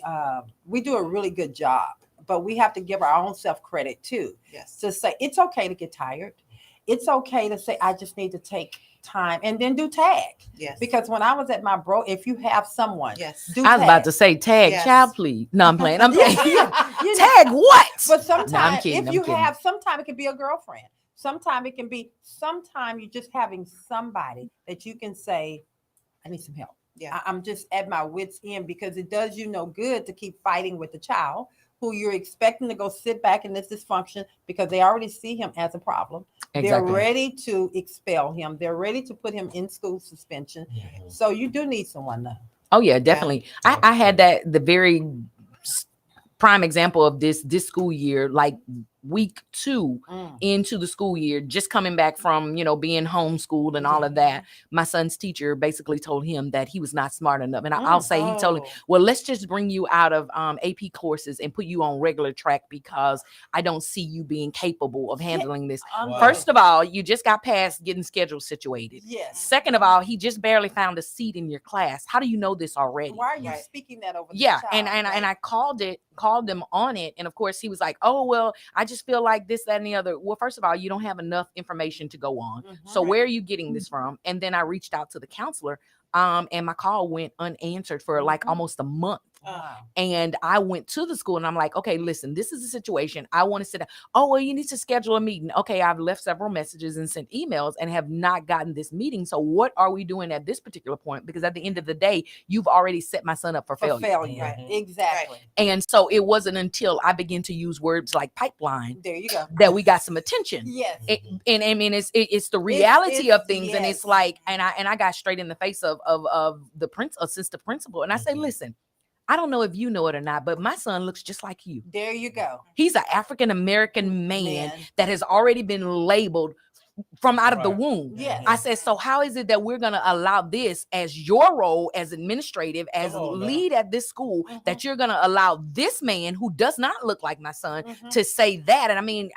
we do a really good job. But we have to give our own self credit too. Yes. To say it's okay to get tired. It's okay to say I just need to take time and then do tag. Yes. Because when I was at my if you have someone, Yes. do I was about tag. to say, tag, Yes. child, please. No, I'm playing. I'm playing. You know, Tag what? But sometimes, No, I'm kidding, if I'm you kidding. have, sometimes it can be a girlfriend. Sometimes it can be, sometimes you're just having somebody that you can say, I need some help. Yeah. I'm just at my wit's end, because it does you no good to keep fighting with the child who you're expecting to go sit back in this dysfunction because they already see him as a problem. They're Exactly. ready to expel him. They're ready to put him in school suspension. Mhm. So you do need someone though. Oh yeah, definitely. I had the very prime example of this school year, like week 2 into the school year, just coming back from being homeschooled and all of that. My son's teacher basically told him that he was not smart enough, and I'll say he told him, well, let's just bring you out of AP courses and put you on regular track because I don't see you being capable of handling this. Wow. First of all, you just got past getting schedule situated. Yes. Second of all, he just barely found a seat in your class. How do you know this already? Why are you Right. speaking that over the Yeah, child? and I called them on it, and of course he was like, oh well, I just feel like this, that, and the other. Well, first of all, you don't have enough information to go on. So where are you getting this from? And then I reached out to the counselor, and my call went unanswered for like almost a month. Wow. And I went to the school and I'm like, okay, listen, this is the situation. I want to sit down. Oh, well, you need to schedule a meeting. Okay, I've left several messages and sent emails and have not gotten this meeting. So what are we doing at this particular point? Because at the end of the day, you've already set my son up for failure. Right. Exactly. And so it wasn't until I began to use words like pipeline There you go. that we got some attention. Yes. And I mean, it's the reality of things, and yes. it's like, and I got straight in the face of the assistant principal, and I say, listen, I don't know if you know it or not, but my son looks just like you. There you go. He's an African American man that has already been labeled from out of the womb. Yes. I said, so how is it that we're going to allow this as your role as administrative, as lead at this school, that you're going to allow this man who does not look like my son to say that? And I mean,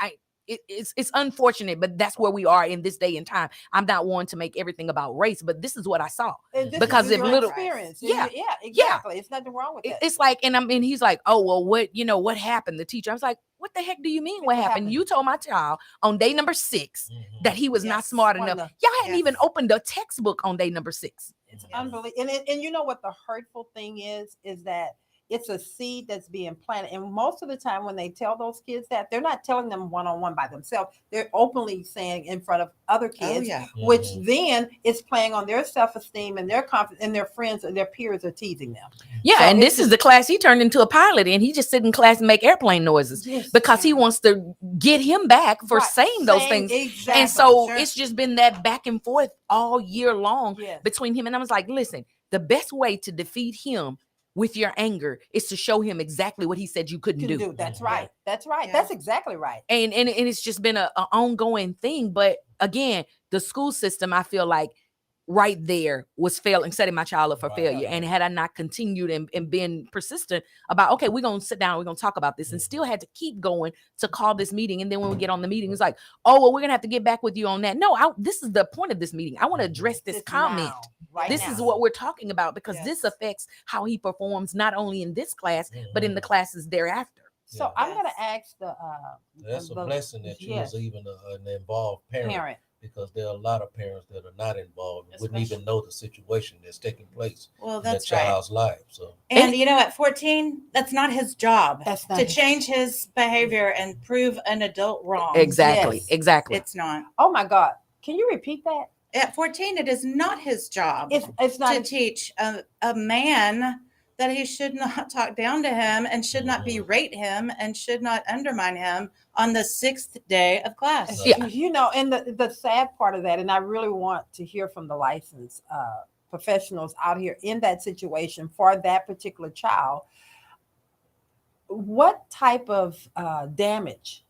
it's unfortunate, but that's where we are in this day and time. I'm not wanting to make everything about race, but this is what I saw. Because if little experience, exactly. It's nothing wrong with that. It's like, and he's like, oh well, what happened? The teacher, I was like, what the heck do you mean? What happened? You told my child on day number 6 that he was not smart enough. Y'all hadn't even opened a textbook on day number 6. It's unbelievable. And you know what the hurtful thing is that it's a seed that's being planted. And most of the time when they tell those kids that, they're not telling them one-on-one by themselves. They're openly saying in front of other kids, which then is playing on their self-esteem and their confidence, and their friends and their peers are teasing them. Yeah, so, and this is the class he turned into a pilot, and he just sit in class and make airplane noises because he wants to get him back for saying those things. Exactly. And so it's just been that back and forth all year long between him. And I was like, listen, the best way to defeat him with your anger is to show him exactly what he said you couldn't do. That's right. That's right. That's exactly right. And it's just been an ongoing thing. But again, the school system, I feel like right there was failing, setting my child up for failure. And had I not continued and been persistent about, okay, we're going to sit down, we're going to talk about this, and still had to keep going to call this meeting. And then when we get on the meeting, it's like, oh, well, we're going to have to get back with you on that. No, this is the point of this meeting. I want to address this comment. This is what we're talking about, because this affects how he performs, not only in this class, but in the classes thereafter. So I'm going to ask that's a blessing that you was even an involved parent. Because there are a lot of parents that are not involved and wouldn't even know the situation that's taking place in their child's life. So, and at 14, that's not his job to change his behavior and prove an adult wrong. Exactly. It's not. Oh my God. Can you repeat that? At 14, it is not his job it's not to teach a man that he should not talk down to him and should not berate him and should not undermine him on the 6th day of class. Yeah. And the sad part of that, and I really want to hear from the licensed professionals out here in that situation for that particular child, what type of damage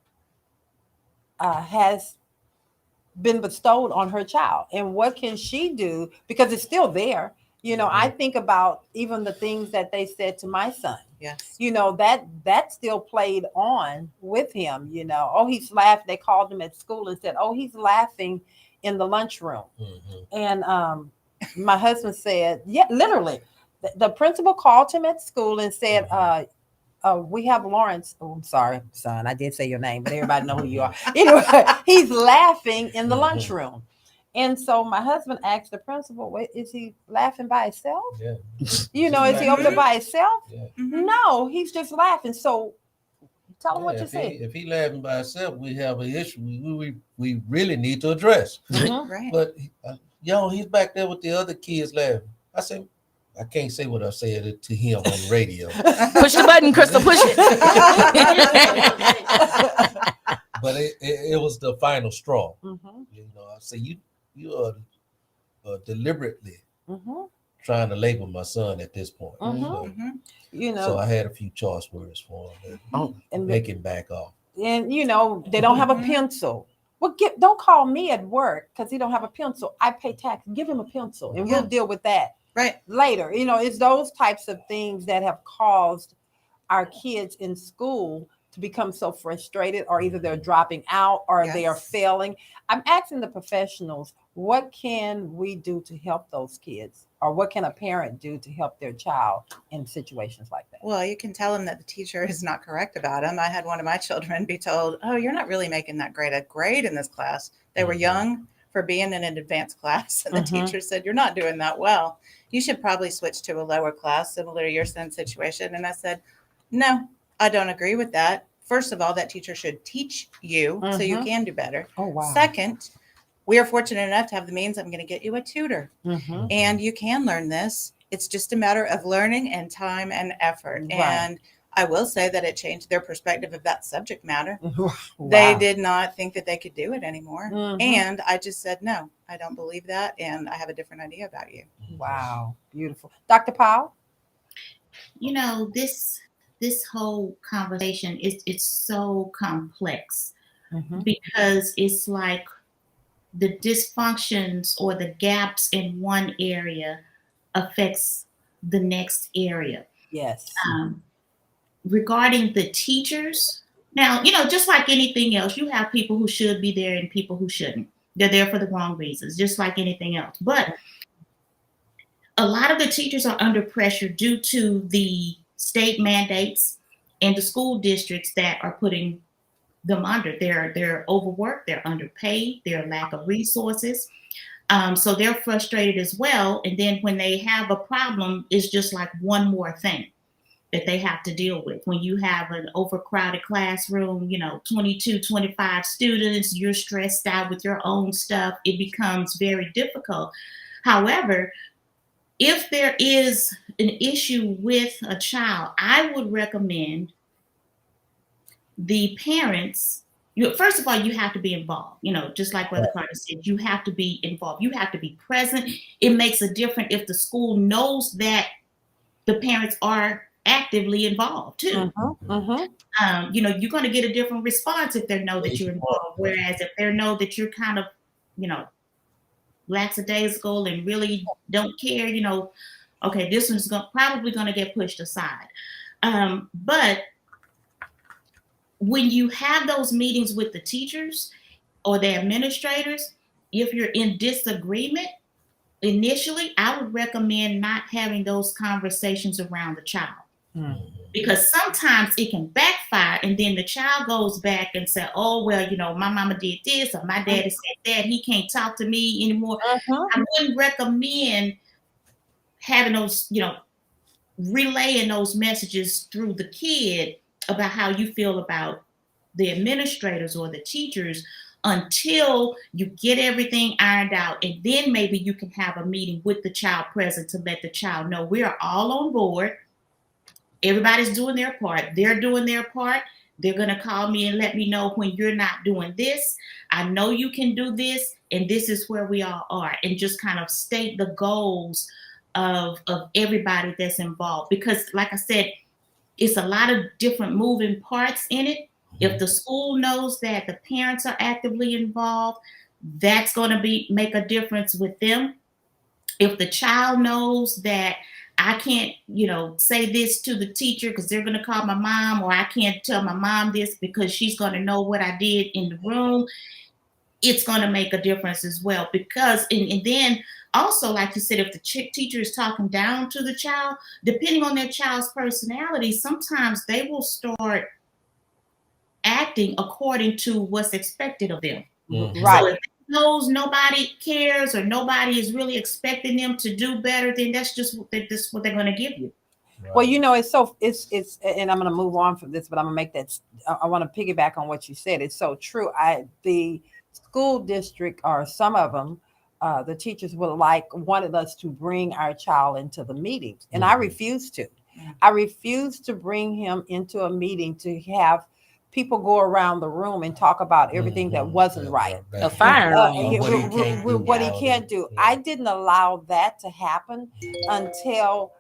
has been bestowed on her child, and what can she do, because it's still there. I think about even the things that they said to my son. Yes. That still played on with him. Oh, he's laughing. They called him at school and said, oh, he's laughing in the lunchroom. And my husband said, literally, the principal called him at school and said, we have Lawrence. Oh, I'm sorry, son. I did say your name, but everybody know who you are. Anyway, he's laughing in the lunchroom. And so my husband asked the principal, is he laughing by himself? Yeah. Is he over there by himself? Yeah. No, he's just laughing. So tell him what you said. If he laughing by himself, we have an issue we really need to address. Right. But, he's back there with the other kids laughing. I said, I can't say what I said to him on the radio. Push the button, Crystal, push it. But it was the final straw. I say, you are deliberately trying to label my son at this point. So I had a few choice words for him and make him back off. And they don't have a pencil. Well, don't call me at work because he don't have a pencil. I pay tax. Give him a pencil, and we'll deal with that later. It's those types of things that have caused our kids in school to become so frustrated, or either they're dropping out or they are failing. I'm asking the professionals, what can we do to help those kids? Or what can a parent do to help their child in situations like that? Well, you can tell them that the teacher is not correct about him. I had one of my children be told, oh, you're not really making that great a grade in this class. They were young for being in an advanced class. And the teacher said, you're not doing that well. You should probably switch to a lower class, similar to your son's situation. And I said, no, I don't agree with that. First of all, that teacher should teach you so you can do better. Oh, wow. Second, we are fortunate enough to have the means. I'm going to get you a tutor and you can learn this. It's just a matter of learning and time and effort. Right. And I will say that it changed their perspective of that subject matter. Wow. They did not think that they could do it anymore. And I just said, no, I don't believe that. And I have a different idea about you. Wow. Beautiful. Dr. Powell? this whole conversation it's so complex Mhm. because it's like the dysfunctions or the gaps in one area affects the next area. Yes. Regarding the teachers, now, just like anything else, you have people who should be there and people who shouldn't. They're there for the wrong reasons, just like anything else. But a lot of the teachers are under pressure due to the state mandates and the school districts that are putting them under. They're overworked, they're underpaid, they're lack of resources. So they're frustrated as well. And then when they have a problem, it's just like one more thing that they have to deal with. When you have an overcrowded classroom, 22, 25 students, you're stressed out with your own stuff, it becomes very difficult. However, if there is an issue with a child, I would recommend the parents, first of all, you have to be involved. Just like Brother Carter said, you have to be involved. You have to be present. It makes a difference if the school knows that the parents are actively involved too. You're going to get a different response if they know that you're involved. Whereas if they know that you're kind of, lackadaisical and really don't care, okay, this one's probably going to get pushed aside. But when you have those meetings with the teachers or the administrators, if you're in disagreement, initially, I would recommend not having those conversations around the child. Because sometimes it can backfire, and then the child goes back and says, oh, well, my mama did this, or my daddy said that, he can't talk to me anymore. I wouldn't recommend having those, relaying those messages through the kid about how you feel about the administrators or the teachers until you get everything ironed out. And then maybe you can have a meeting with the child present to let the child know we are all on board. Everybody's doing their part. They're doing their part. They're going to call me and let me know when you're not doing this. I know you can do this, and this is where we all are. And just kind of state the goals of everybody that's involved. Because like I said, it's a lot of different moving parts in it. If the school knows that the parents are actively involved, that's going to make a difference with them. If the child knows that I can't, say this to the teacher because they're going to call my mom, or I can't tell my mom this because she's going to know what I did in the room, it's going to make a difference as well. Because, and then also, like you said, if the teacher is talking down to the child, depending on their child's personality, sometimes they will start acting according to what's expected of them. Right. So if knows nobody cares or nobody is really expecting them to do better, then that's just what they're going to give you. Well, it's and I'm going to move on from this, but I'm going to make that. I want to piggyback on what you said. It's so true. The school district, or some of them, the teachers wanted us to bring our child into the meetings, and I refused to. I refused to bring him into a meeting to have people go around the room and talk about everything that wasn't right. A fire alarm. What he can't do. I didn't allow that to happen until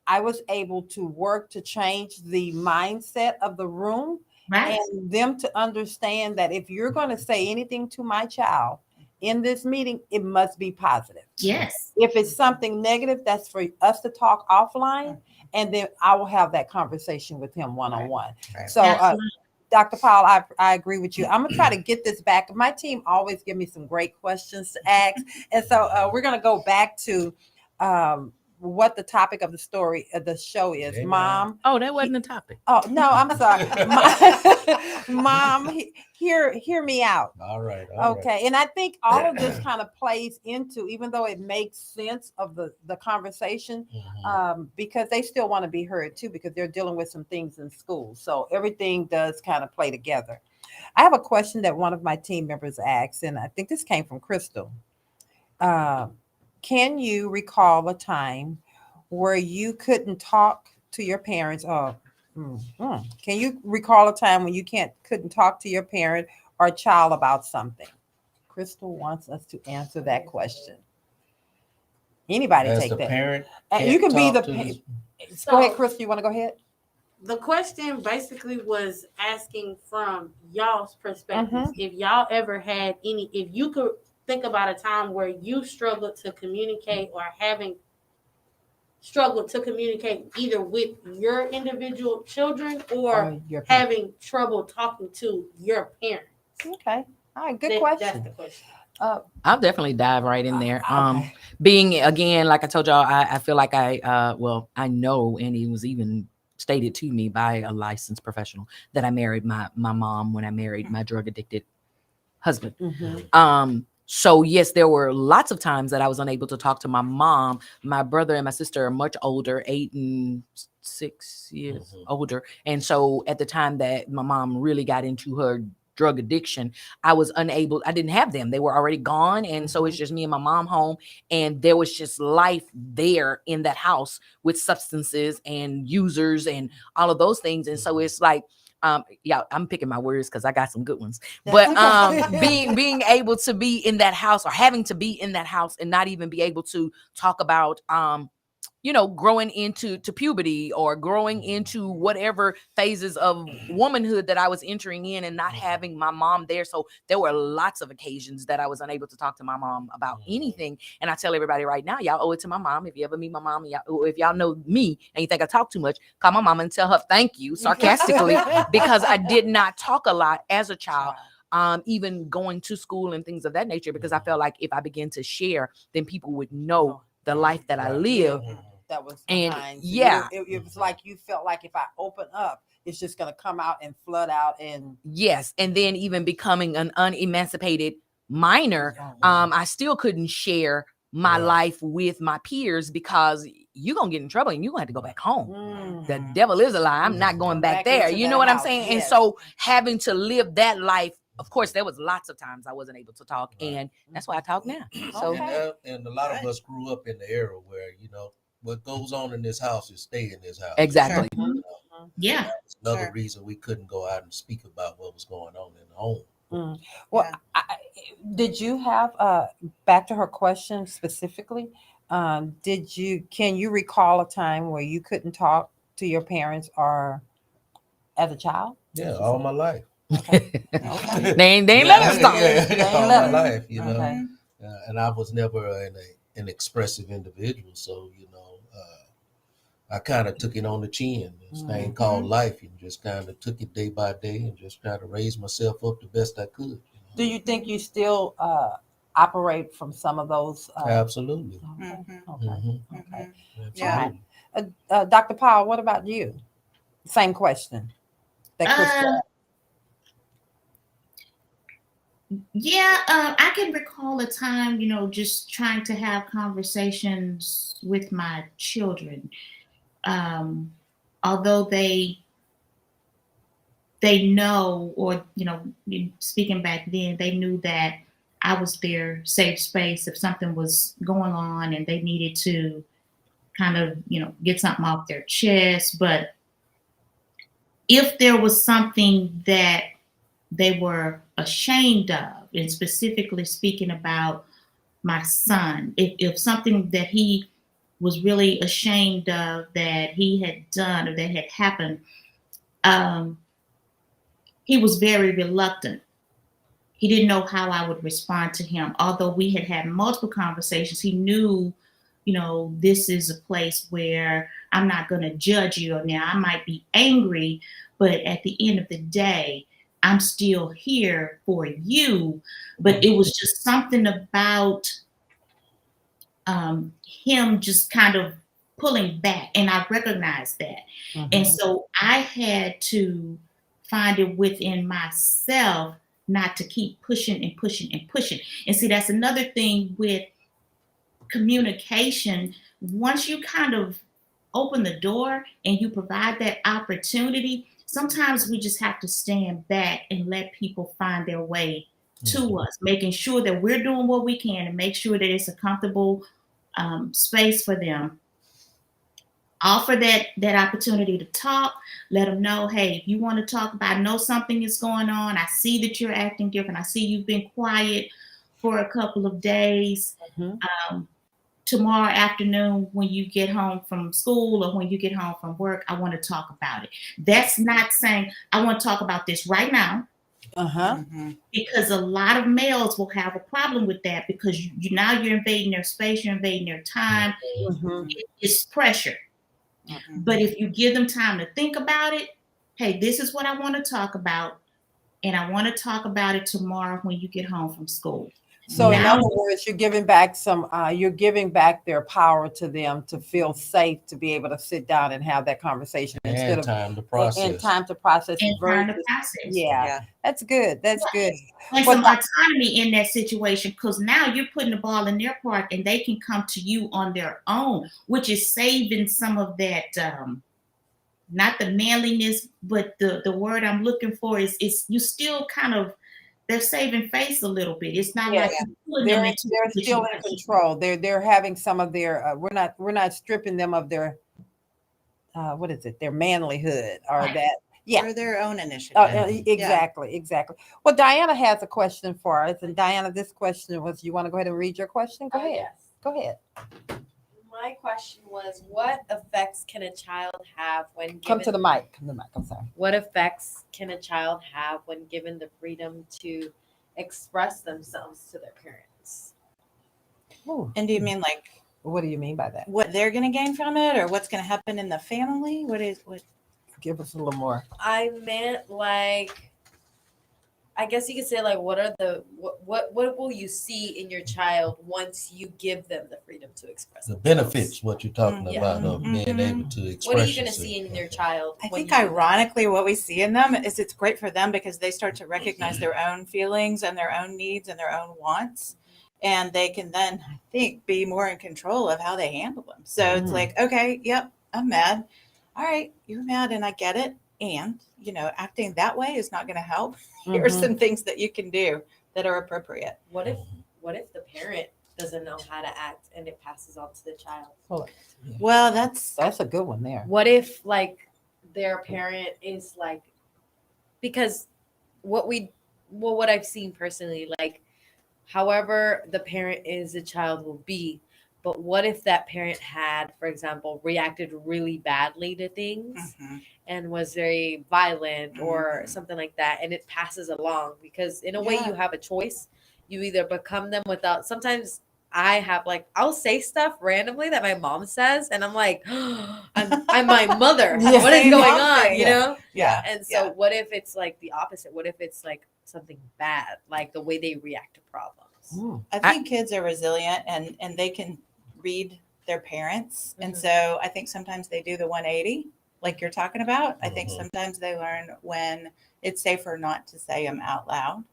I was able to work to change the mindset of the room, right, and them to understand that if you're going to say anything to my child in this meeting, it must be positive. Yes. If it's something negative, that's for us to talk offline, and then I will have that conversation with him one-on-one. Right. So, Dr. Powell, I agree with you. I'm going to try to get this back. My team always give me some great questions to ask. And so we're going to go back to what the topic of the show is. Amen. Mom. Oh, that wasn't the topic. Oh, no, I'm sorry. Mom, hear me out. All right. Okay. And I think all of this kind of plays into, even though it makes sense of the conversation, because they still want to be heard too, because they're dealing with some things in school. So everything does kind of play together. I have a question that one of my team members asked, and I think this came from Crystal. Can you recall a time where you couldn't talk to your parents? Can you recall a time when you couldn't talk to your parent or child about something? Crystal wants us to answer that question. Anybody As take the that. parent, And you can be the. talk to the- Go ahead, So- Chris. You want to go ahead? The question basically was asking from y'all's perspectives. Mm-hmm. If y'all ever had any, if you could think about a time where you struggled to communicate or having struggled to communicate either with your individual children or your having trouble talking to your parents. Okay. All right. Good That's question. the question. I'll definitely dive right in there. Okay. Being again, like I told y'all, I feel like I know, and it was even stated to me by a licensed professional that I married my mom when I married my drug addicted husband. Mm-hmm. So yes, there were lots of times that I was unable to talk to my mom. My brother and my sister are much older, 8 and 6 years older. And so at the time that my mom really got into her drug addiction, I didn't have them. They were already gone. And so it's just me and my mom home. And there was just life there in that house with substances and users and all of those things. And so it's like, yeah, I'm picking my words because I got some good ones. But being able to be in that house or having to be in that house and not even be able to talk about growing into puberty or growing into whatever phases of womanhood that I was entering in and not having my mom there. So there were lots of occasions that I was unable to talk to my mom about anything. And I tell everybody right now, y'all owe it to my mom. If you ever meet my mom, if y'all know me and you think I talk too much, call my mom and tell her thank you sarcastically because I did not talk a lot as a child. Even going to school and things of that nature, because I felt like if I began to share, then people would know the life that I live. That was And behind you. yeah, It was like you felt like if I open up, it's just going to come out and flood out. And yes, and then even becoming an unemancipated minor, I still couldn't share my life with my peers because you're gonna get in trouble and you're gonna have to go back home. The devil is a lie. I'm not going back there. You know what I'm saying? And so having to live that life, of course, there was lots of times I wasn't able to talk, and that's why I talk now. So and a lot of us grew up in the era where what goes on in this house is stay in this house. Exactly. Yeah. That's another reason we couldn't go out and speak about what was going on in the home. Well, did you have back to her question specifically? Can you recall a time where you couldn't talk to your parents or as a child? Yeah, all my life. Okay. They ain't let us talk. All my life, and I was never an expressive individual, so I kind of took it on the chin. This thing called life, and just kind of took it day by day, and just tried to raise myself up the best I could. Do you think you still operate from some of those? Absolutely. Okay. Yeah. Dr. Powell, what about you? Same question. I can recall a time, just trying to have conversations with my children. Although they know, or, speaking back then, they knew that I was their safe space if something was going on and they needed to kind of, get something off their chest. But if there was something that they were ashamed of, and specifically speaking about my son, if something that he was really ashamed of that he had done or that had happened, he was very reluctant. He didn't know how I would respond to him. Although we had multiple conversations, he knew, this is a place where I'm not going to judge you. Now, I might be angry, but at the end of the day, I'm still here for you. But it was just something about him just kind of pulling back, and I recognized that. And so I had to find it within myself not to keep pushing and pushing and pushing. And see, that's another thing with communication. Once you kind of open the door and you provide that opportunity, sometimes we just have to stand back and let people find their way to us, making sure that we're doing what we can and make sure that it's a comfortable space for them. Offer that opportunity to talk. Let them know, hey, if you want to talk about, I know something is going on. I see that you're acting different. I see you've been quiet for a couple of days. tomorrow afternoon when you get home from school or when you get home from work, I want to talk about it. That's not saying I want to talk about this right now. Because a lot of males will have a problem with that because now you're invading their space, you're invading their time. It's pressure. But if you give them time to think about it, hey, this is what I want to talk about, and I want to talk about it tomorrow when you get home from school. So in other words, you're giving back their power to them to feel safe to be able to sit down and have that conversation and time to process. And time to process. Yeah, that's good. That's good. And some autonomy in that situation, because now you're putting the ball in their park and they can come to you on their own, which is saving some of that, not the manliness, but the word I'm looking for is you still kind of, they're saving face a little bit. It's not like they're still in control. They're having some of their we're not stripping them of their what is it, their manlyhood or that or their own initiative. Exactly. Well, Diana has a question for us, and Diana, this question was, you want to go ahead and read your question? Go ahead. Yes. Go ahead. My question was, what effects can a child have when given... Come to the mic. I'm sorry. What effects can a child have when given the freedom to express themselves to their parents? Ooh. And do you mean like... What do you mean by that? What they're going to gain from it, or what's going to happen in the family? What? Give us a little more. I meant like... I guess you could say like, what will you see in your child once you give them the freedom to express the benefits? What you're talking about of being able to express. What are you going to see in your child? I think ironically, what we see in them is it's great for them because they start to recognize their own feelings and their own needs and their own wants, and they can then, I think, be more in control of how they handle them. So it's like, okay, yep, I'm mad. All right, you're mad, and I get it. And, acting that way is not going to help. Here are some things that you can do that are appropriate. What if the parent doesn't know how to act and it passes on to the child? Well, that's a good one there. What if like their parent is like, because what I've seen personally, like however the parent is, the child will be. But what if that parent had, for example, reacted really badly to things and was very violent or something like that, and it passes along? Because in a way you have a choice. You either become them without, sometimes I have like, I'll say stuff randomly that my mom says, and I'm like, I'm my mother. What is going on? You know? Yeah. And so what if it's like the opposite? What if it's like something bad, like the way they react to problems? I think kids are resilient and they can read their parents. And so I think sometimes they do the 180 like you're talking about. I think sometimes they learn when it's safer not to say them out loud.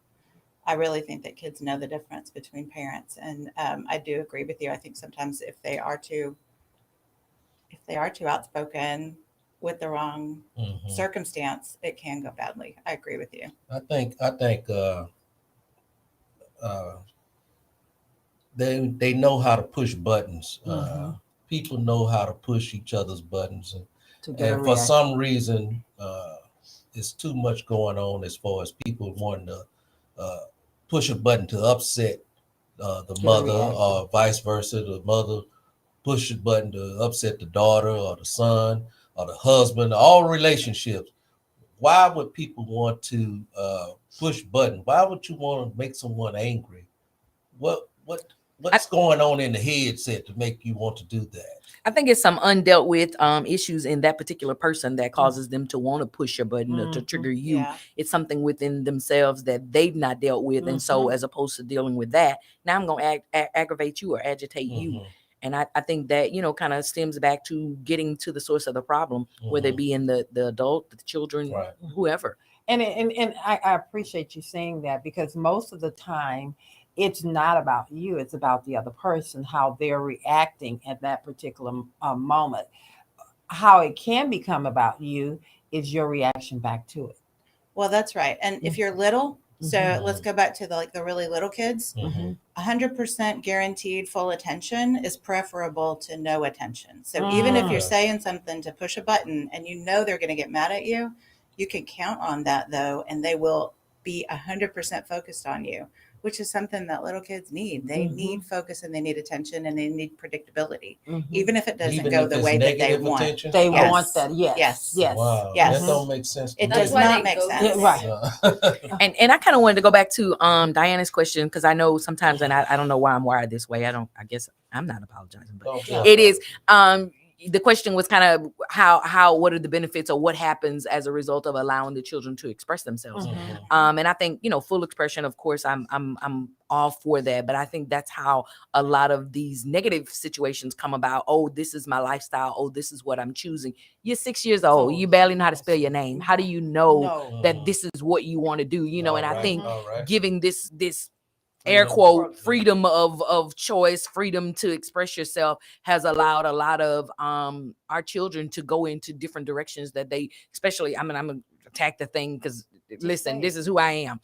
I really think that kids know the difference between parents. And I do agree with you. I think sometimes if they are too outspoken with the wrong circumstance, it can go badly. I agree with you. I think they know how to push buttons. People know how to push each other's buttons, and for some reason, it's too much going on as far as people wanting to push a button to upset the mother, or vice versa. The mother push a button to upset the daughter or the son or the husband. All relationships. Why would people want to push buttons? Why would you want to make someone angry? What's going on in the headset to make you want to do that? I think it's some undealt with issues in that particular person that causes them to want to push a button or to trigger you. Yeah. It's something within themselves that they've not dealt with. And so as opposed to dealing with that, now I'm going to aggravate you or agitate you. And I think that, kind of stems back to getting to the source of the problem, whether it be in the adult, the children, whoever. And I appreciate you saying that, because most of the time, it's not about you. It's about the other person, how they're reacting at that particular moment. How it can become about you is your reaction back to it. Well, that's right. And if you're little, so let's go back to the really little kids. 100% guaranteed full attention is preferable to no attention. So even if you're saying something to push a button and they're going to get mad at you, you can count on that though, and they will be 100% focused on you. which is something that little kids need. They need focus and they need attention and they need predictability, even if it doesn't Even go if the it's way that they negative want. attention? They Yes. want that. Yes. Yes. Yes. Wow, Yes. that don't make sense to It me. does why not they make go sense. Right. And I kind of wanted to go back to Diana's question, because I know sometimes, and I don't know why I'm wired this way. I guess I'm not apologizing, but Don't feel it is. sorry. The question was kind of how what are the benefits or what happens as a result of allowing the children to express themselves. And I think, full expression, of course, I'm all for that, but I think that's how a lot of these negative situations come about. Oh, this is my lifestyle. Oh, this is what I'm choosing. You're 6 years old. You barely know how to spell your name. How do you know that this is what you want to do? And I think giving this air quote freedom of choice, freedom to express yourself has allowed a lot of our children to go into different directions that they, especially, I'm gonna attack the thing because listen, this is who I am.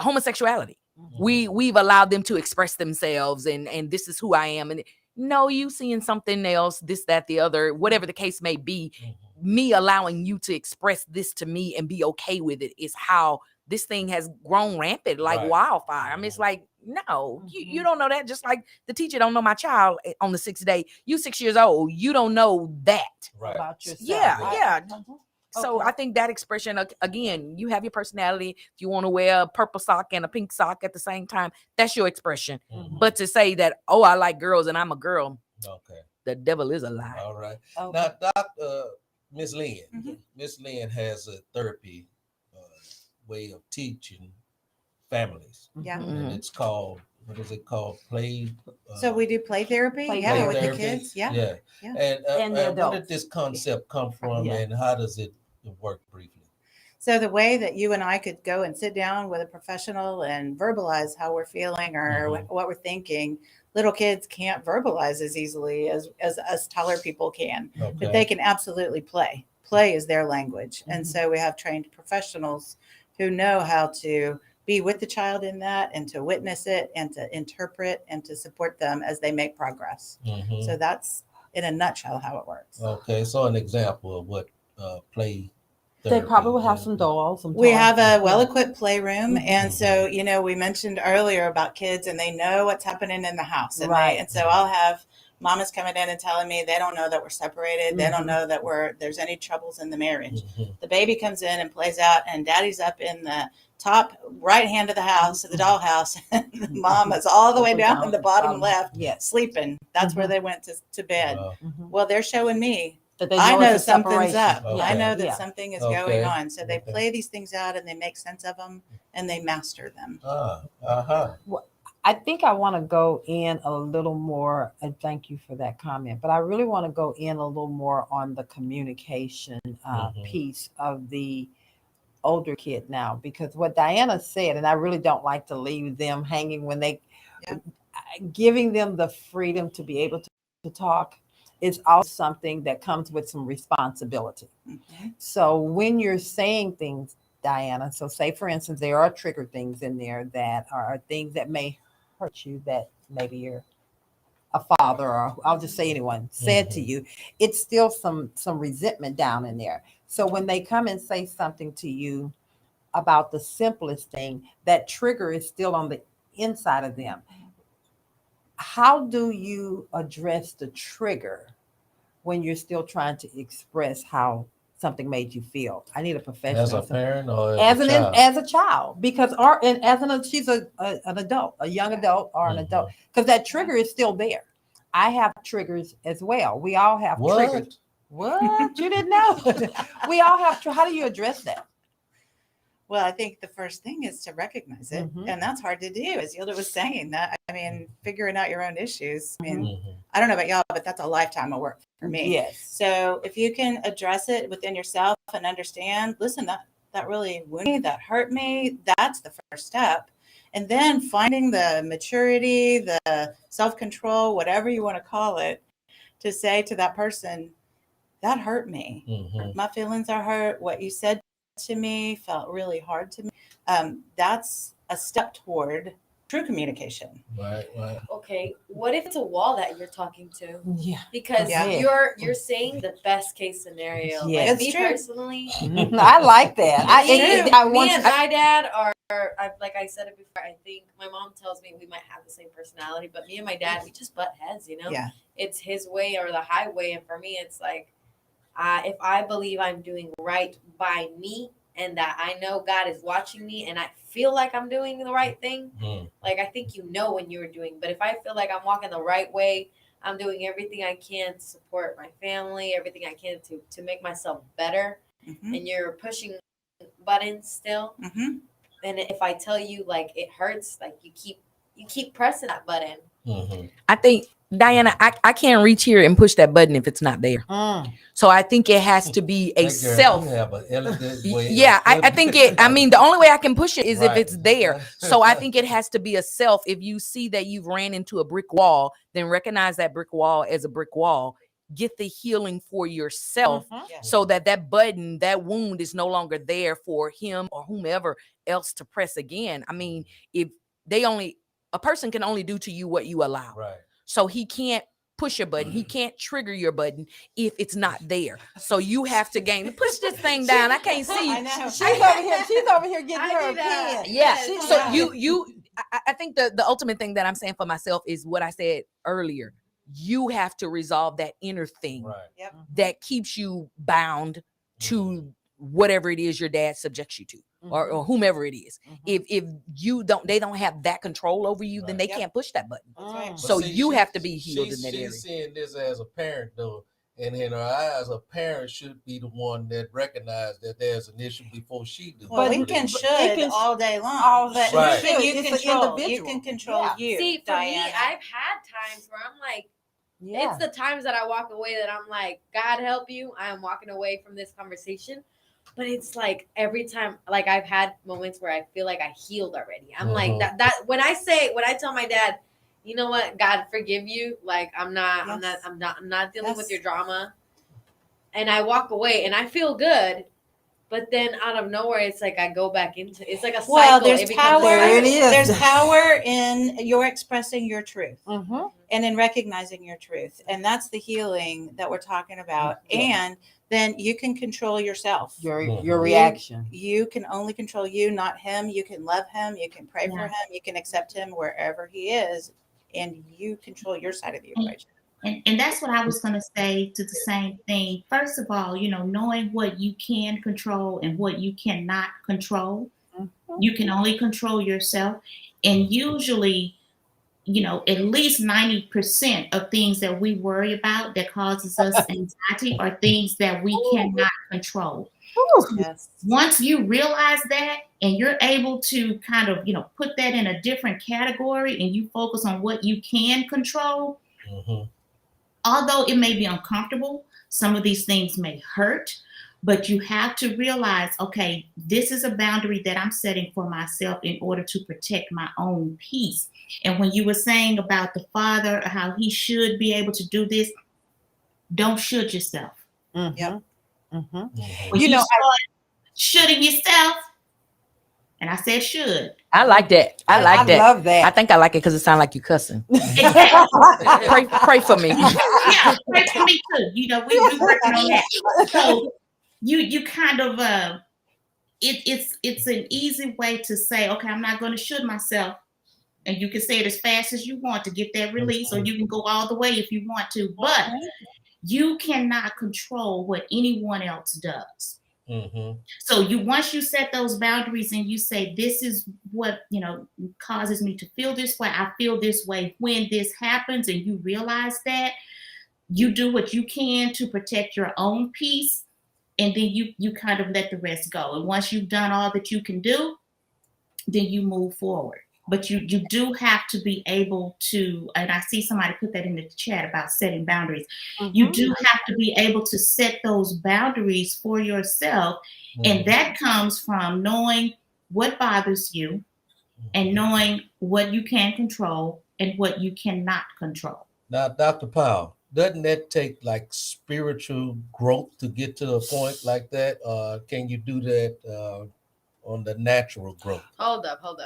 Homosexuality. We've allowed them to express themselves and this is who I am. And no, you seeing something else, this, that, the other, whatever the case may be, me allowing you to express this to me and be okay with it is how this thing has grown rampant like wildfire. I mean, it's like, no, you don't know that. Just like the teacher don't know my child on the 6th day. You 6 years old. You don't know that. About yourself. Yeah. So I think that expression, again, you have your personality. If you want to wear a purple sock and a pink sock at the same time, that's your expression. But to say that, oh, I like girls and I'm a girl, the devil is a lie. All right. Now, Miss Lynn, Miss Lynn has a therapy way of teaching families. Yeah. And it's called, what is it called? Play. So we do play therapy, Play with therapy? the kids. Yeah. And And the where adults. did this concept come from and how does it work briefly? So the way that you and I could go and sit down with a professional and verbalize how we're feeling or what we're thinking, little kids can't verbalize as easily as us taller people can, but they can absolutely play. Play is their language. And so we have trained professionals who know how to be with the child in that and to witness it and to interpret and to support them as they make progress. So that's in a nutshell how it works. Okay, so an example of what play They probably will have some dolls. We have a well-equipped playroom. And so, we mentioned earlier about kids and they know what's happening in the house. And, and so I'll have mamas coming in and telling me they don't know that we're separated. They don't know that there's any troubles in the marriage. The baby comes in and plays out and daddy's up in the top right hand of the house, the dollhouse. And the mom is all the way down in the bottom left, sleeping. That's where they went to bed. Well, they're showing me that they I know something's up. Okay. I know that something is going on. So they play these things out and they make sense of them and they master them. I think I want to go in a little more, and thank you for that comment, but I really want to go in a little more on the communication piece of the older kid now, because what Diana said, and I really don't like to leave them hanging when they, giving them the freedom to be able to talk is also something that comes with some responsibility. So when you're saying things, Diana, so say for instance, there are trigger things in there that are things that may hurt you, that maybe you're a father or I'll just say anyone said to you, it's still some resentment down in there. So when they come and say something to you about the simplest thing, that trigger is still on the inside of them. How do you address the trigger when you're still trying to express how something made you feel? I need a professional. As a parent or as a child, because she's an adult, a young adult or an adult, because that trigger is still there. I have triggers as well. We all have triggers. What? You didn't know? We all have. How do you address that? Well, I think the first thing is to recognize it. And that's hard to do, as Yilda was saying. That, I mean, figuring out your own issues. I mean, I don't know about y'all, but that's a lifetime of work for me. Yes. So if you can address it within yourself and understand, listen, that really wounded me, that hurt me, that's the first step. And then finding the maturity, the self-control, whatever you want to call it, to say to that person, that hurt me. My feelings are hurt. What you said to me felt really hard to me. That's a step toward true communication. Right. Okay, what if it's a wall that you're talking to? Yeah. Because you're saying the best case scenario. Yeah, like it's me true. personally, I like that. me and my dad are like I said it before, I think my mom tells me we might have the same personality, but me and my dad, we just butt heads, Yeah. It's his way or the highway. And for me, it's like, if I believe I'm doing right by me and that I know God is watching me and I feel like I'm doing the right thing, like I think when you're doing, but if I feel like I'm walking the right way, I'm doing everything I can to support my family, everything I can to make myself better, and you're pushing buttons still. And if I tell you like it hurts, like you keep pressing that button. I think, Diana, I can't reach here and push that button if it's not there. So I think it has to be a self. Yeah, I think the only way I can push it is if it's there. So I think it has to be a self. If you see that you've ran into a brick wall, then recognize that brick wall as a brick wall. Get the healing for yourself so that button, that wound is no longer there for him or whomever else to press again. I mean, if a person can only do to you what you allow. Right. So he can't push your button. He can't trigger your button if it's not there. So you have to push this thing down. I can't see. I know. She's over here getting her pen. Yeah. So I think the ultimate thing that I'm saying for myself is what I said earlier. You have to resolve that inner thing that keeps you bound to whatever it is your dad subjects you to, or whomever it is. If they don't have that control over you, then they can't push that button. So you have to be healed in that area. She's seeing this as a parent though, and in her eyes, a parent should be the one that recognizes that there's an issue before she does. Well, it can all day long. But you can control you. See, for me, I've had times where I'm like, it's the times that I walk away that I'm like, God help you. I am walking away from this conversation. But it's like every time, like I've had moments where I feel like I healed already. I'm like that when I tell my dad, you know what, God forgive you. Like I'm not dealing with your drama. And I walk away and I feel good. But then out of nowhere, it's like I go back into it's like a cycle. Well, there's power. There's power in your expressing your truth and in recognizing your truth, and that's the healing that we're talking about. And then you can control yourself. Your reaction. You can only control you, not him. You can love him. You can pray for him. You can accept him wherever he is, and you control your side of the equation. And that's what I was going to say to the same thing. First of all, knowing what you can control and what you cannot control. You can only control yourself. And usually, at least 90% of things that we worry about that causes us anxiety are things that we cannot control. Yes. Once you realize that and you're able to kind of, put that in a different category and you focus on what you can control, although it may be uncomfortable, some of these things may hurt, but you have to realize, okay, this is a boundary that I'm setting for myself in order to protect my own peace. And when you were saying about the father, how he should be able to do this, don't should yourself. When you start shoulding yourself, and I said should. I like that. I love that. I think I like it because it sounds like you cussing. Pray for me. Yeah, pray for me too. We're working on that. So you kind of it's an easy way to say, okay, I'm not going to should myself, and you can say it as fast as you want to get that release, or you can go all the way if you want to, but you cannot control what anyone else does. So once you set those boundaries and you say, this is what, causes me to feel this way. I feel this way when this happens. And you realize that you do what you can to protect your own peace. And then you kind of let the rest go. And once you've done all that you can do, then you move forward. But you do have to be able to, and I see somebody put that in the chat about setting boundaries. You do have to be able to set those boundaries for yourself. And that comes from knowing what bothers you and knowing what you can control and what you cannot control. Now, Dr. Powell, doesn't that take like spiritual growth to get to a point like that? Can you do that on the natural growth. Hold up. Oh,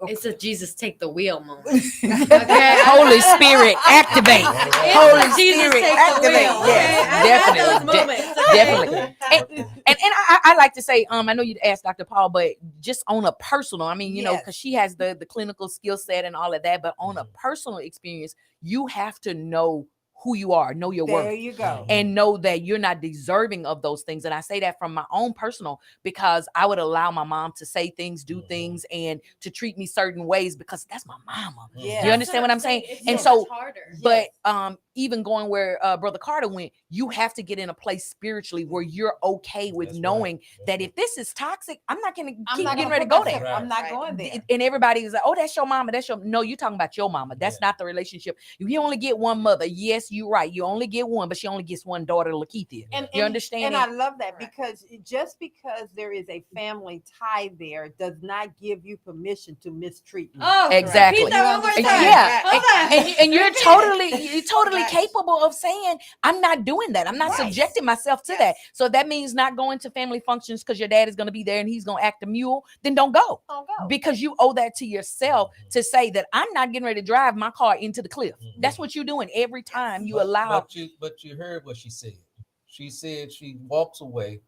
okay. It's a Jesus take the wheel moment. Holy Spirit, activate. Holy Jesus Spirit, take the activate. wheel. Yes, Okay? I had those definitely. moments, okay? Definitely. And I like to say, I know you'd ask Dr. Paul, but just on a personal, I mean, you know, Yes. because she has the clinical skill set and all of that, but on a personal experience, you have to know who you are, know your There worth, you go. and know that you're not deserving of those things. And I say that from my own personal, because I would allow my mom to say things, do things, and to treat me certain ways because that's my mama. Yeah. You understand what I'm saying? It's And so so, much harder. but even going where Brother Carter went, you have to get in a place spiritually where you're okay with That's knowing right. that if this is toxic, I'm not going to I'm keep not getting gonna ready to put go myself- there. I'm not Right. going there. And everybody is like, oh, that's your mama. That's your no, you're talking about your mama. That's Yeah. not the relationship. You only get one mother. Yes, you're right. You only get one, but she only gets one daughter, LaKethia. And, You and- understand? And it? I love that Correct. because just because there is a family tie there does not give you permission to mistreat me. Oh, Exactly. repeat that one more And- time. yeah, Hold on. and you're Repeat it. totally Right. capable of saying, I'm not doing that. I'm not Right. subjecting myself to Yes. that. So that means not going to family functions because your dad is going to be there and he's going to act a mule. Then don't go. Don't go. Because you owe that to yourself to say that I'm not getting ready to drive my car into the cliff. Mhm. That's what you're doing every time you But- allow. But you heard what she said. She said she walks away,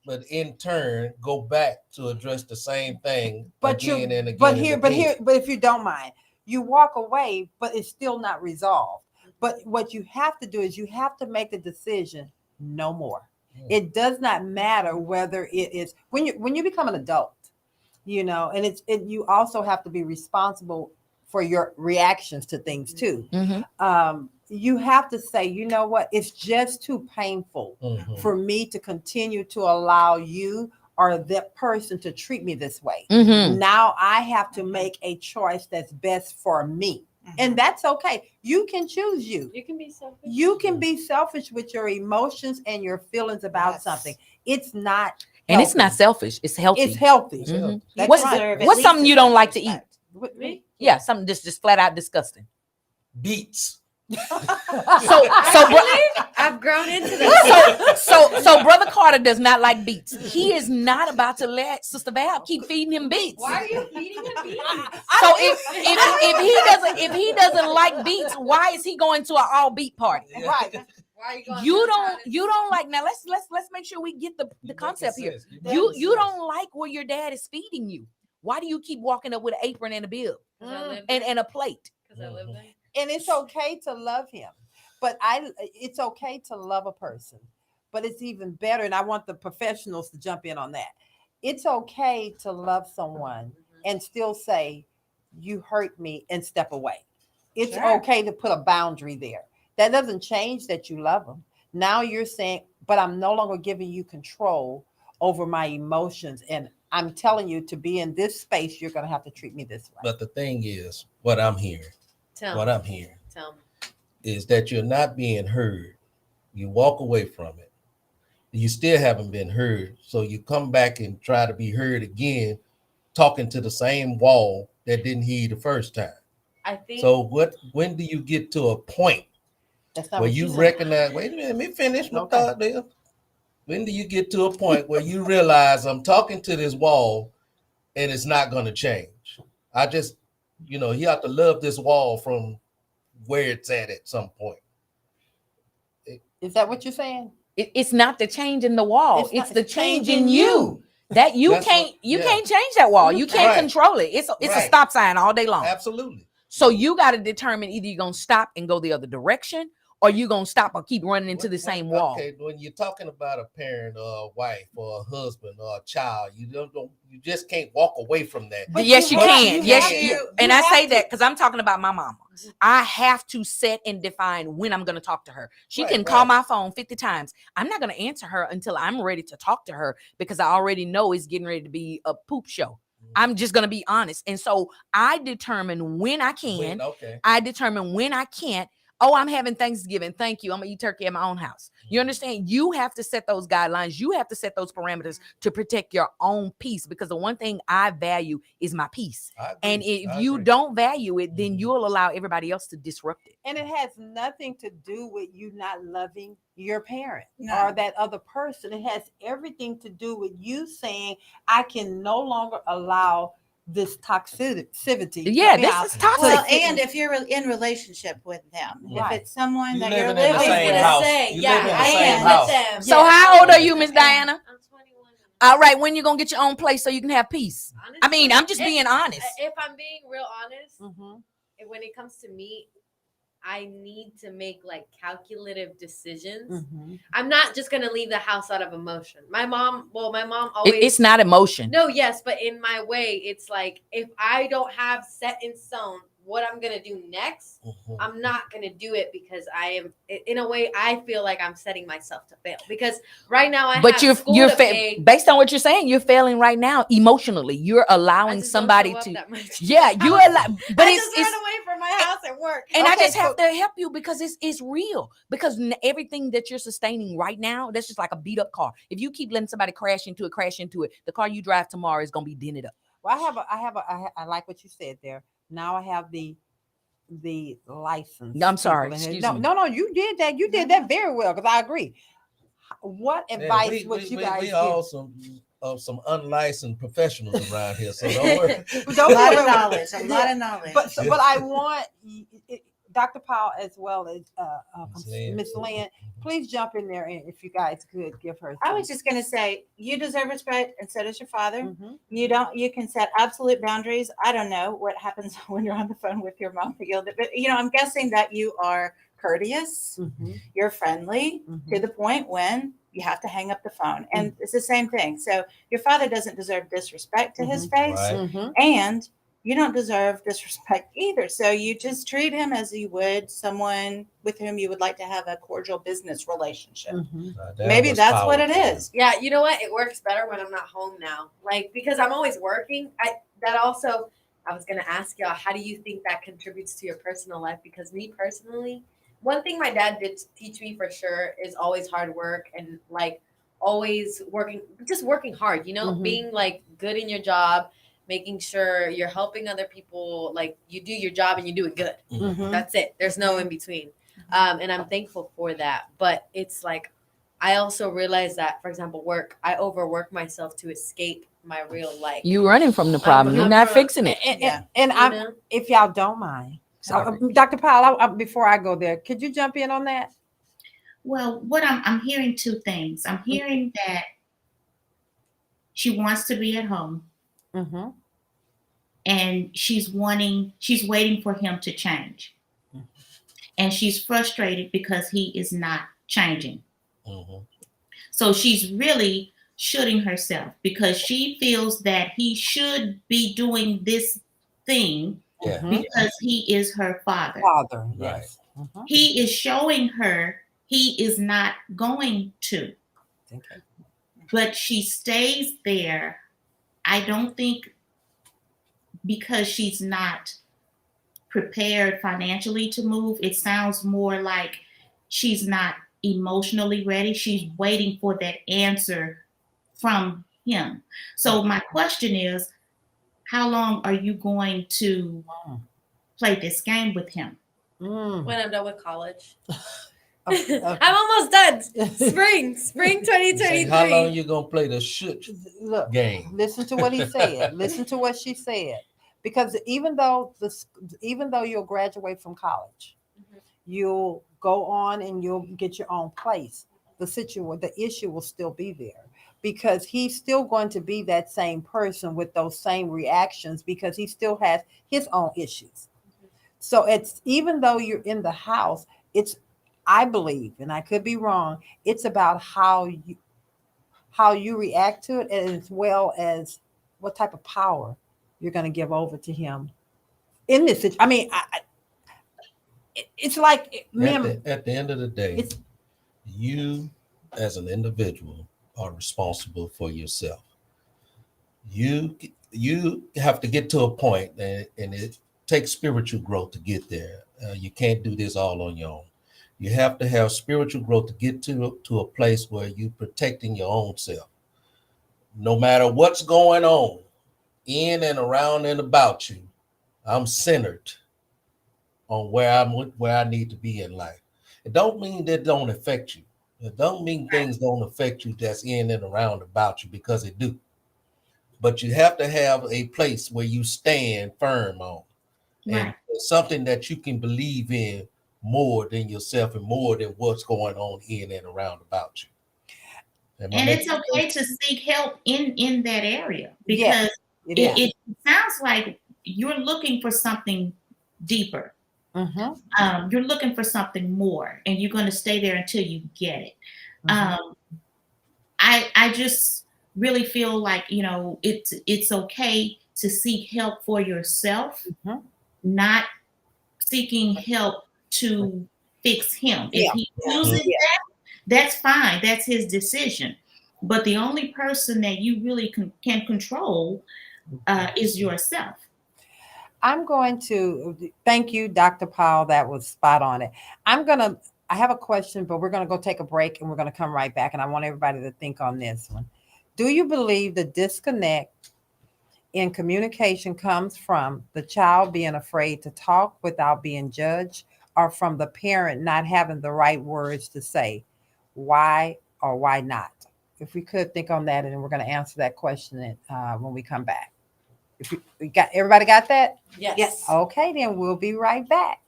but in turn go back to address the same thing But you, again and again. but and here, again. but if you don't mind, you walk away, but it's still not resolved. But what you have to do is you have to make the decision, no more. Mm. It does not matter whether it is when you become an adult, you know, and you also have to be responsible for your reactions to things too. Mhm. You have to say, you know what, it's just too painful Mhm. for me to continue to allow you or that person to treat me this way. Mhm. Now I have to make a choice that's best for me. And that's okay. You can choose you. You can be selfish. You can be selfish with your emotions and your feelings about Yes. something. It's not And it's not healthy. selfish. It's healthy. It's healthy. It's Mhm. healthy. You What's deserve at what's least something as you don't much like to eat? respect. With Me? Yeah, something just flat out disgusting. Beets. So I've grown into this. so Brother Carter does not like beets. He is not about to let Sister Val keep feeding him beets. Why are you feeding him beets? So if he doesn't like beets, why is he going to an all beet party? Right. Why are you going? You don't like, now let's make sure we get the concept here. You don't like what your dad is feeding you. Why do you keep walking up with an apron and a bill and a plate? Because I live there. And it's okay to love him, but it's okay to love a person, but it's even better. And I want the professionals to jump in on that. It's okay to love someone and still say, you hurt me, and step away. It's Sure. okay to put a boundary there. That doesn't change that you love them. Now you're saying, but I'm no longer giving you control over my emotions. And I'm telling you, to be in this space, you're going to have to treat me this way. But the thing is, what I'm hearing Tell me. is that you're not being heard. You walk away from it. You still haven't been heard. So you come back and try to be heard again, talking to the same wall that didn't hear you the first time. I think. So when do you get to a point That's not where what you said. recognize, wait a minute, let me finish my Okay. thought there. When do you get to a point where you realize I'm talking to this wall and it's not going to change? I just, you have to love this wall from where it's at some point. Is that what you're saying? It's not the change in the wall. It's not It's the the change change in in you. That you That's can't what- you yeah. can't change that wall. You can't Right. control it. It's a Right. stop sign all day long. Absolutely. So you got to determine either you're gonna stop and go the other direction, or you're gonna stop and keep running into the same wall. Okay, when you're talking about a parent or a wife or a husband or a child, you just can't walk away from that. But Yes, you you have- can. you Yes, have you. to- And you I have say to. that because I'm talking about my mama. I have to set and define when I'm going to talk to her. She Right, can call right. my phone 50 times. I'm not going to answer her until I'm ready to talk to her because I already know it's getting ready to be a poop show. I'm just going to be honest. And so I determine when I can. Okay. I determine when I can't. Oh, I'm having Thanksgiving. Thank you. I'm gonna eat turkey at my own house. You understand? You have to set those guidelines. You have to set those parameters to protect your own peace, because the one thing I value is my peace. I agree. And if I you agree. don't value it, then Mhm. you'll allow everybody else to disrupt it. And it has nothing to do with you not loving your parent No. or that other person. It has everything to do with you saying, I can no longer allow this toxicity. Yeah, this is toxic. Well, and if you're in relationship with them, Right. if it's someone You that you're living in the living same with, house. Say, You yeah, live in the I same am house. with them. So Yeah. how old are you, Miss Diana? I'm 21. All right, when you gonna get your own place so you can have peace? Honestly, I mean, I'm just if- being honest. If I'm being real honest, Mhm. when it comes to me, I need to make like calculative decisions. Mhm. I'm not just gonna leave the house out of emotion. My mom always. It's not emotion. No, yes, but in my way, it's like if I don't have set in stone what I'm gonna do next, Mhm. I'm not gonna do it because I am. In a way, I feel like I'm setting myself to fail because right now I But have school you're to pay. based on what you're saying, you're failing right now emotionally. You're I allowing just don't somebody show up to. that much. Yeah, you allow. But I it's just run away from my house at work. and I Okay, just have so- to help you because it's real. Because everything that you're sustaining right now, that's just like a beat up car. If you keep letting somebody crash into it, the car you drive tomorrow is gonna be dented up. Well, I like what you said there. Now I have the license. I'm sorry, people in here. excuse me. No, you did that. You did that very well because I agree. What Yeah, advice would you guys we give? all some unlicensed professionals around here, so don't worry. a Don't lot worry. of knowledge, a lot of knowledge. But I want Dr. Powell as well as Miss Lynn. Miss Lynn. Please jump in there, and if you guys could give her. I was just going to say, you deserve respect, and so does your father. Mhm. You can set absolute boundaries. I don't know what happens when you're on the phone with your mom, but I'm guessing that you are courteous, Mhm. you're friendly Mhm. to the point when you have to hang up the phone. And it's the same thing. So your father doesn't deserve disrespect to his face, Right. Mhm. and you don't deserve disrespect either. So you just treat him as you would someone with whom you would like to have a cordial business relationship. Mhm. That Maybe was that's what it powerful. is. Yeah, you know what? It works better when I'm not home now. Like because I'm always working. I was gonna ask y'all, how do you think that contributes to your personal life? Because me personally, one thing my dad did teach me for sure is always hard work and like always working hard, Mhm. being like good in your job, making sure you're helping other people, like you do your job and you do it good. Mhm. That's it. There's no in between. And I'm thankful for that. But it's like, I also realize that, for example, I overwork myself to escape my real life. You running from the problem. You're I'm not from- fixing it. And You I'm, know? if y'all don't mind, Sorry. Dr. Powell, before I go there, could you jump in on that? Well, what I'm hearing two things. I'm hearing that she wants to be at home Mm-hmm. and she's waiting for him to change. And she's frustrated because he is not changing. Mhm. So she's really shooting herself because she feels that he should be doing this thing Yeah. Mhm. because he is her father. Father, yes. Mhm. He is showing her he is not going to, Okay. but she stays there. I don't think because she's not prepared financially to move. It sounds more like she's not emotionally ready. She's waiting for that answer from him. So my question is, how long are you going to play this game with him? Mm. When I'm done with college. Okay. I'm almost done. Spring Say, 2023. how long you gonna play the shit Look, game? listen to what he said. Listen to what she said. Because even though you'll graduate from college, Mhm. you'll go on and you'll get your own place. The issue will still be there because he's still going to be that same person with those same reactions because he still has his own issues. So it's even though you're in the house, I believe, and I could be wrong, it's about how you react to it as well as what type of power you're going to give over to him in this situation. I mean, it's like At the end of the day, it's you as an individual are responsible for yourself. You have to get to a point, and take spiritual growth to get there. You can't do this all on your own. You have to have spiritual growth to get to a place where you're protecting your own self. No matter what's going on in and around and about you, I'm centered on where I need to be in life. It don't mean that don't affect you. It don't mean things don't affect you that's in and around about you, because it do. But you have to have a place where you stand firm on, and something that you can believe in more than yourself and more than what's going on in and around about you. And it's okay to seek help in that area, because it sounds like you're looking for something deeper. You're looking for something more, and you're going to stay there until you get it. I just really feel like, it's okay to seek help for yourself, not seeking help to fix him. If he chooses that, that's fine. That's his decision. But the only person that you really can control is yourself. I'm going to thank you, Dr. Powell. That was spot on it. I have a question, but we're going to go take a break and we're going to come right back. And I want everybody to think on this one. Do you believe the disconnect in communication comes from the child being afraid to talk without being judged, or from the parent not having the right words to say? Why or why not? If we could think on that, and then we're going to answer that question when we come back. If we got everybody got that? Yes. Okay, then we'll be right back.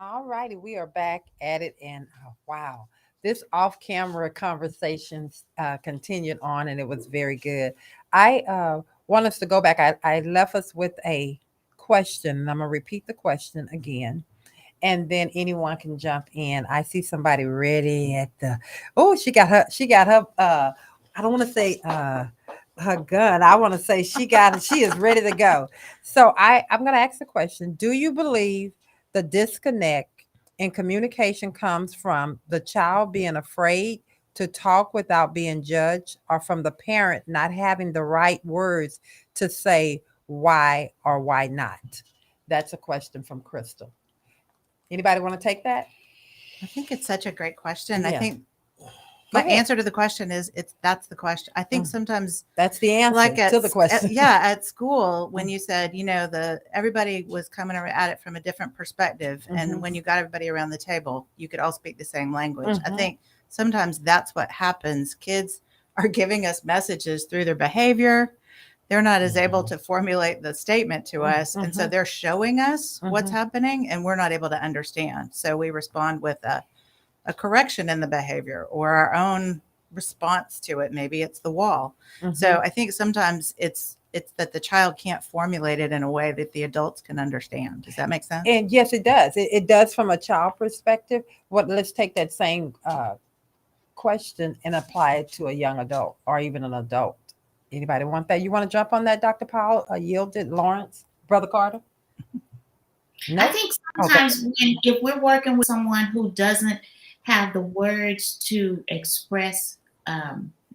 All righty, we are back at it, and wow, this off-camera conversations continued on, and it was very good. I want us to go back. I left us with a question, and I'm gonna repeat the question again, and then anyone can jump in. I see somebody ready at the. Oh, she got her. I don't want to say her gun. I want to say she is ready to go. So I'm going to ask the question. Do you believe the disconnect in communication comes from the child being afraid to talk without being judged, or from the parent not having the right words to say why or why not? That's a question from Crystal. Anybody want to take that? I think it's such a great question. Yeah. I think my answer to the question is that's the question. I think sometimes that's the answer to the question. At school, when you said, everybody was coming at it from a different perspective. And when you got everybody around the table, you could all speak the same language. I think sometimes that's what happens. Kids are giving us messages through their behavior. They're not as able to formulate the statement to us. And so they're showing us what's happening, and we're not able to understand. So we respond with a correction in the behavior or our own response to it. Maybe it's the wall. So I think sometimes it's that the child can't formulate it in a way that the adults can understand. Does that make sense? And yes, it does. It does from a child perspective. Let's take that same question and apply it to a young adult or even an adult. Anybody want that? You want to jump on that, Dr. Powell? Yielded, Lawrence, Brother Carter? No? I think sometimes if we're working with someone who doesn't have the words to express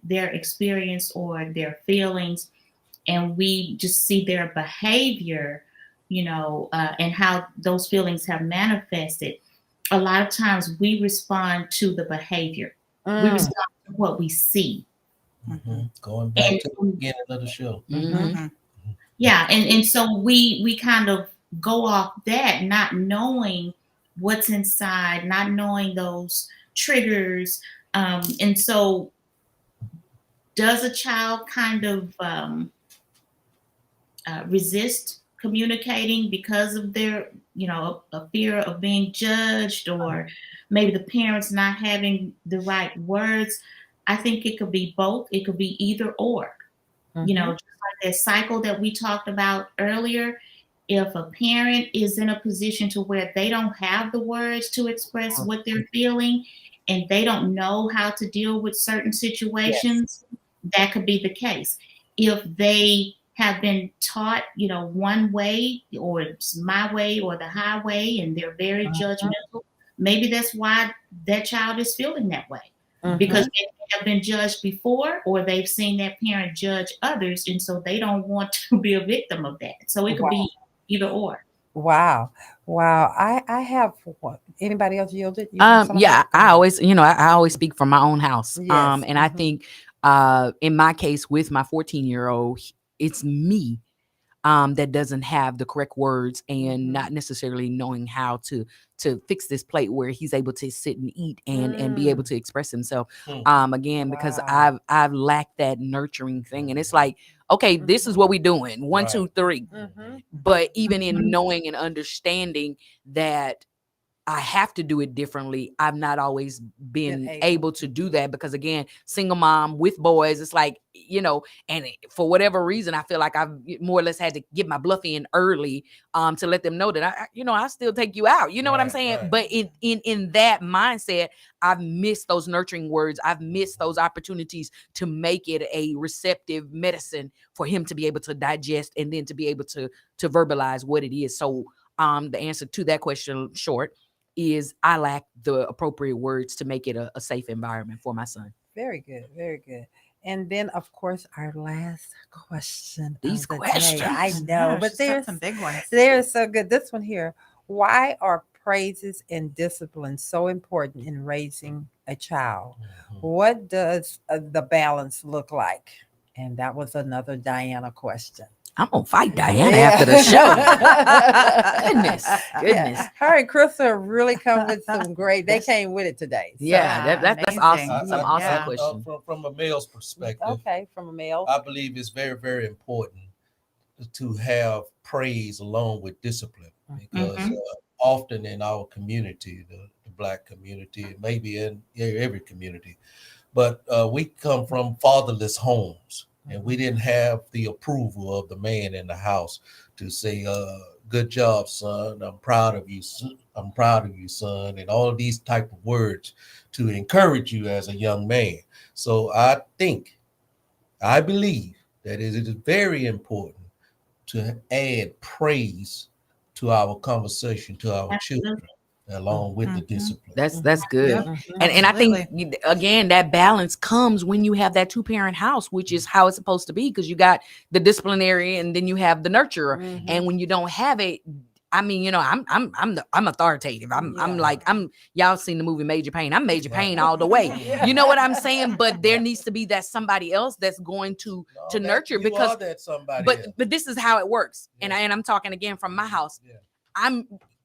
their experience or their feelings, and we just see their behavior, and how those feelings have manifested, a lot of times we respond to the behavior. We respond to what we see. Going back to the beginning of the show. Yeah, and so we kind of go off that, not knowing what's inside, not knowing those triggers. And so does a child kind of resist communicating because of their, a fear of being judged, or maybe the parents not having the right words? I think it could be both. It could be either or. Just like that cycle that we talked about earlier. If a parent is in a position to where they don't have the words to express what they're feeling, and they don't know how to deal with certain situations, that could be the case. If they have been taught, one way, or it's my way or the highway, and they're very judgmental, maybe that's why that child is feeling that way. Because they have been judged before, or they've seen that parent judge others, and so they don't want to be a victim of that. So it could be either or. Wow. Wow. I have what? Anybody else yielded? You have something? Yeah, I always, I always speak from my own house. Yes. And I think in my case with my 14-year-old, it's me that doesn't have the correct words and not necessarily knowing how to fix this plate where he's able to sit and eat and be able to express himself. Again, because Wow. I've lacked that nurturing thing, and it's like, okay, this is what we're doing. One, Right. 2, 3. But even in knowing and understanding that I have to do it differently, I've not always been able to do that because, again, single mom with boys, it's like, and for whatever reason, I feel like I've more or less had to get my bluff in early to let them know that I still take you out. You know what I'm saying? Right. But in that mindset, I've missed those nurturing words. I've missed those opportunities to make it a receptive medicine for him to be able to digest and then to be able to verbalize what it is. So the answer to that question, short, is I lack the appropriate words to make it a safe environment for my son. Very good. Very good. And then, of course, our last question. These of the questions. day. I know, Yeah, but she's got there's some big ones. they're so good. This one here. Why are praises and discipline so important in raising a child? What does the balance look like? And that was another Diana question. I'm gonna fight Diana after the show. Goodness. Yeah. Her and Crystal really come with some great. They came with it today. So. Yeah, that's amazing. awesome. Some awesome questions. From a male's perspective, Okay, from a male. I believe it's very, very important to have praise along with discipline because often in our community, the Black community, maybe in every community, but we come from fatherless homes and we didn't have the approval of the man in the house to say, good job, son. I'm proud of you. I'm proud of you, son. And all of these type of words to encourage you as a young man. So I believe that it is very important to add praise to our conversation, to our children, along with the discipline. That's good. Yep. And I think, again, that balance comes when you have that 2-parent house, which is how it's supposed to be, because you got the disciplinary and then you have the nurturer. And when you don't have it, I mean, I'm authoritative. I'm like, y'all seen the movie Major Payne. I'm Major Payne all the way. You know what I'm saying? But there needs to be that somebody else that's going to nurture, because but this is how it works. And I'm talking again from my house.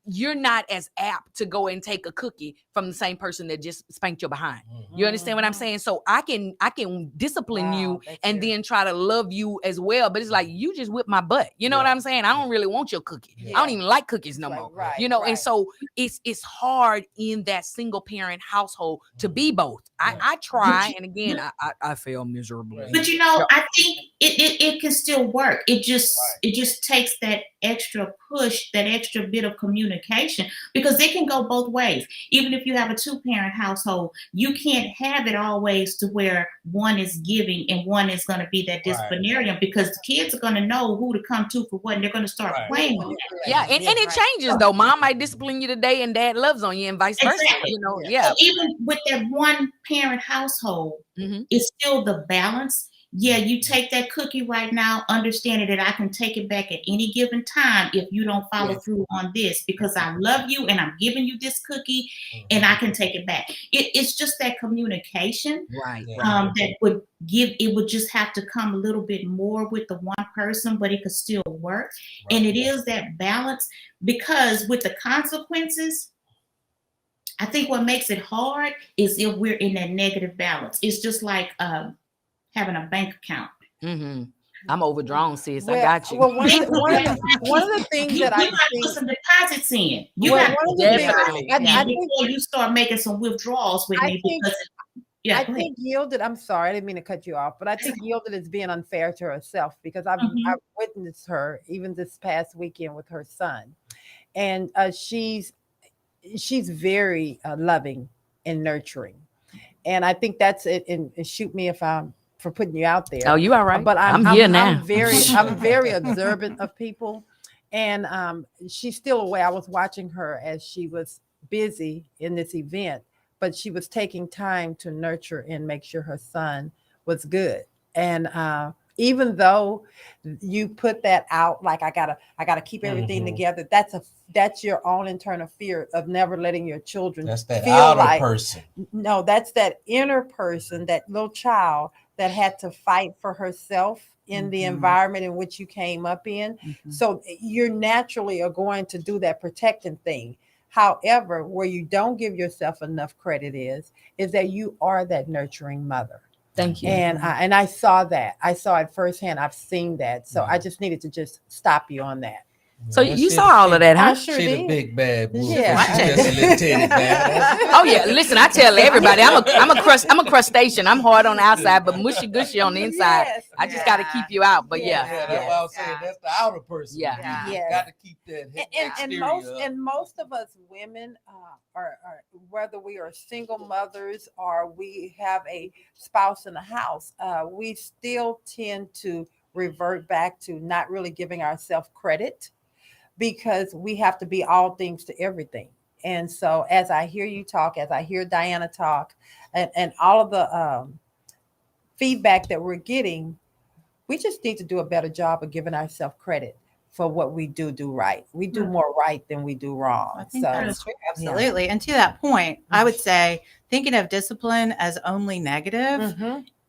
You're not as apt to go and take a cookie from the same person that just spanked your behind. You understand what I'm saying? So I can discipline you and then try to love you as well. But it's like, you just whipped my butt. You know what I'm saying? I don't really want your cookie. I don't even like cookies no more. And so it's hard in that single parent household to be both. I try, and again, I fail miserably. But I think it can still work. It just takes that extra push, that extra bit of communication, because it can go both ways. Even if you have a 2-parent household, you can't have it always to where one is giving and one is going to be that disciplinarian, because the kids are going to know who to come to for what, and they're going to start playing with that. Yeah, and it changes though. Mom might discipline you today and dad loves on you, and vice versa. Exactly. So even with that 1-parent household, it's still the balance. Yeah, you take that cookie right now, understanding that I can take it back at any given time if you don't follow through on this, because I love you and I'm giving you this cookie and I can take it back. It's just that communication that would just have to come a little bit more with the one person, but it could still work. And it is that balance, because with the consequences, I think what makes it hard is if we're in that negative balance. It's just like having a bank account. I'm overdrawn, sis. I got you. Well, one of the things that I think, put some deposits in. I think before you start making some withdrawals with me. I think Yielded, I'm sorry, I didn't mean to cut you off, but I think Yielded is being unfair to herself, because I've witnessed her even this past weekend with her son. And she's very loving and nurturing. And I think that's it. And shoot me if I'm for putting you out there. Oh, you all right? But I'm here now. I'm very observant of people. And she's still away. I was watching her as she was busy in this event, but she was taking time to nurture and make sure her son was good. And even though you put that out, like I gotta keep everything together. That's your own internal fear of never letting your children That's that feel outer like person. no, that's that inner person, that little child that had to fight for herself in the environment in which you came up in. So you're naturally are going to do that protecting thing. However, where you don't give yourself enough credit is that you are that nurturing mother. Thank you. And I saw that. I saw it firsthand. I've seen that. So I just needed to just stop you on that. So you saw all of that, huh? I sure She the did. big bad wolf. Yeah. She just a little titty man. Oh yeah, listen, I tell everybody, I'm a crustacean. I'm hard on the outside, but mushy gushy on the inside. Yes. I just got to keep you out. But Yeah. Yeah, that's what I was saying. That's the outer person. Yeah. You Yes. got to keep that exterior. And most of us women are whether we are single mothers or we have a spouse in the house, we still tend to revert back to not really giving ourselves credit because we have to be all things to everything. And so as I hear you talk, as I hear Diana talk, and all of the feedback that we're getting, we just need to do a better job of giving ourselves credit for what we do right. We do more right than we do wrong. I think So that's true. Absolutely. And to that point, I would say thinking of discipline as only negative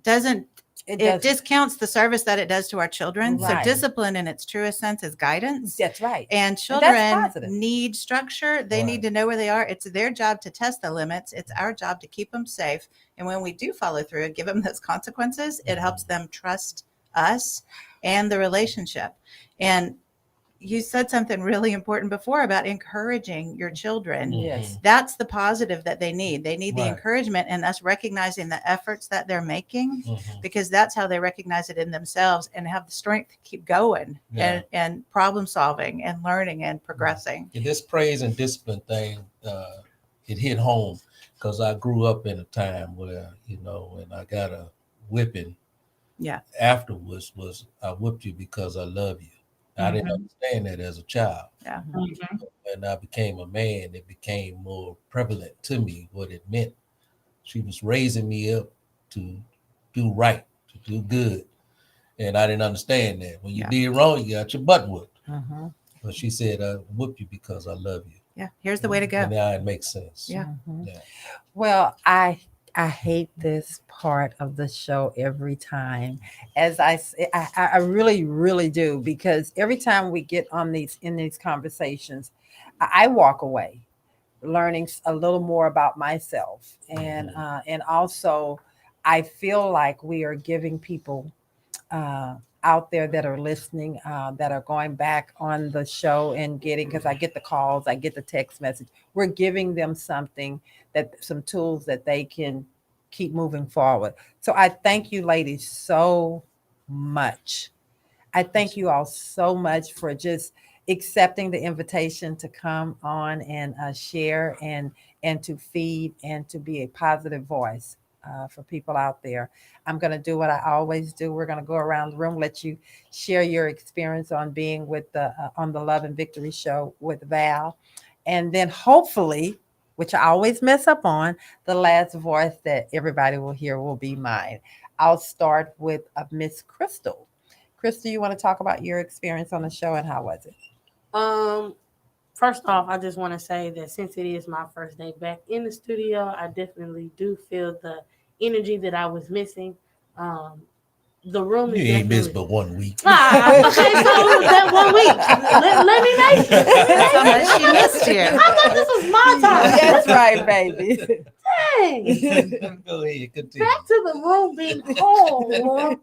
doesn't it discounts the service that it does to our children. Right. So discipline in its truest sense is guidance. That's right. And that's children positive. need structure. They need to know where they are. It's their job to test the limits. It's our job to keep them safe. And when we do follow through and give them those consequences, it helps them trust us and the relationship. And you said something really important before about encouraging your children. Yes. That's the positive that they need. They need the encouragement and us recognizing the efforts that they're making, because that's how they recognize it in themselves and have the strength to keep going and problem solving and learning and progressing. And this praise and discipline thing, it hit home because I grew up in a time where, when I got a whipping, afterwards was I whipped you because I love you. I didn't understand that as a child. Yeah. When I became a man, it became more prevalent to me what it meant. She was raising me up to do right, to do good. And I didn't understand that. When you did wrong, you got your butt whooped. But she said, I whooped you because I love you. Yeah, here's the way to go. And now it makes sense. Yeah. Well, I hate this part of the show every time, as I really, really do, because every time we get on in these conversations, I walk away learning a little more about myself, and also I feel like we are giving people out there that are listening, that are going back on the show and because I get the calls, I get the text message. We're giving them some tools that they can keep moving forward. So I thank you, ladies, so much. I thank you all so much for just accepting the invitation to come on and share and to feed and to be a positive voice for people out there. I'm going to do what I always do. We're going to go around the room, let you share your experience on being with on the Love and Victory show with Val. And then hopefully, which I always mess up on, the last voice that everybody will hear will be mine. I'll start with Miss Crystal. Crystal, you want to talk about your experience on the show and how was it? First off, I just want to say that since it is my first day back in the studio, I definitely do feel the energy that I was missing. The room is ain't missed but 1 week. Okay, so that 1 week. Let me make it. How much you missed here. I thought this was my time. That's right, baby. Dang. Go ahead, continue. Back to the room being whole.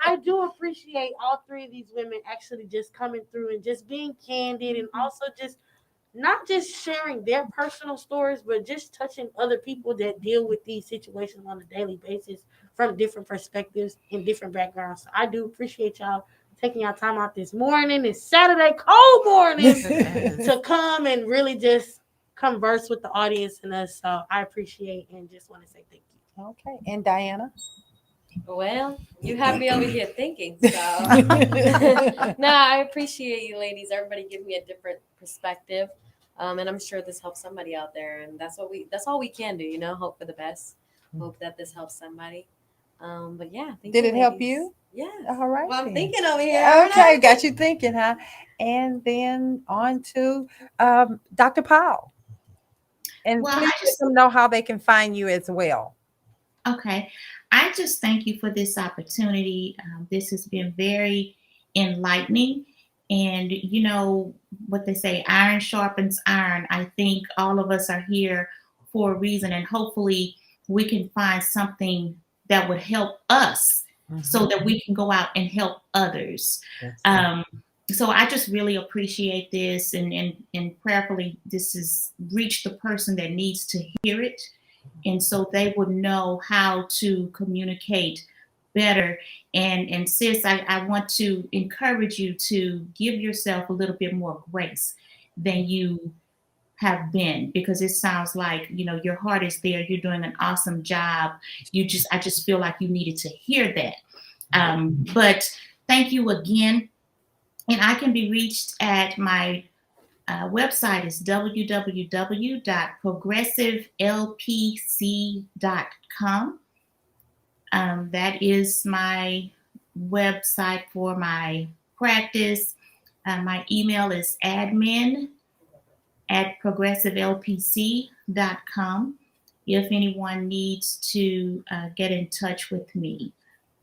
I do appreciate all three of these women actually just coming through and just being candid, and also just not just sharing their personal stories, but just touching other people that deal with these situations on a daily basis from different perspectives and different backgrounds. So I do appreciate y'all taking y'all time out this morning, this Saturday cold morning, to come and really just converse with the audience and us. So I appreciate and just want to say thank you. Okay. And Diana? Well, you have me over here thinking. So no, I appreciate you ladies. Everybody give me a different perspective. And I'm sure this helps somebody out there. And that's all we can do, hope for the best. Hope that this helps somebody. But yeah, thank Did you, it help ladies. you? Yeah. All right. Well, I'm then. thinking over here. aren't Okay, I? got you thinking, huh? And then on to Dr. Powell. And Well, please I let just them know how they can find you as well. Okay. I just thank you for this opportunity. This has been very enlightening. And you know what they say, iron sharpens iron. I think all of us are here for a reason, and hopefully we can find something that would help us so that we can go out and help others. Um, so I just really appreciate this, and prayerfully this has reached the person that needs to hear it, and so they would know how to communicate better. And sis, I want to encourage you to give yourself a little bit more grace than you have been, because it sounds like, you know, your heart is there, you're doing an awesome job. I just feel like you needed to hear that. But thank you again. And I can be reached at my website is www.progressivelpc.com. That is my website for my practice. My email is admin@progressivelpc.com if anyone needs to get in touch with me.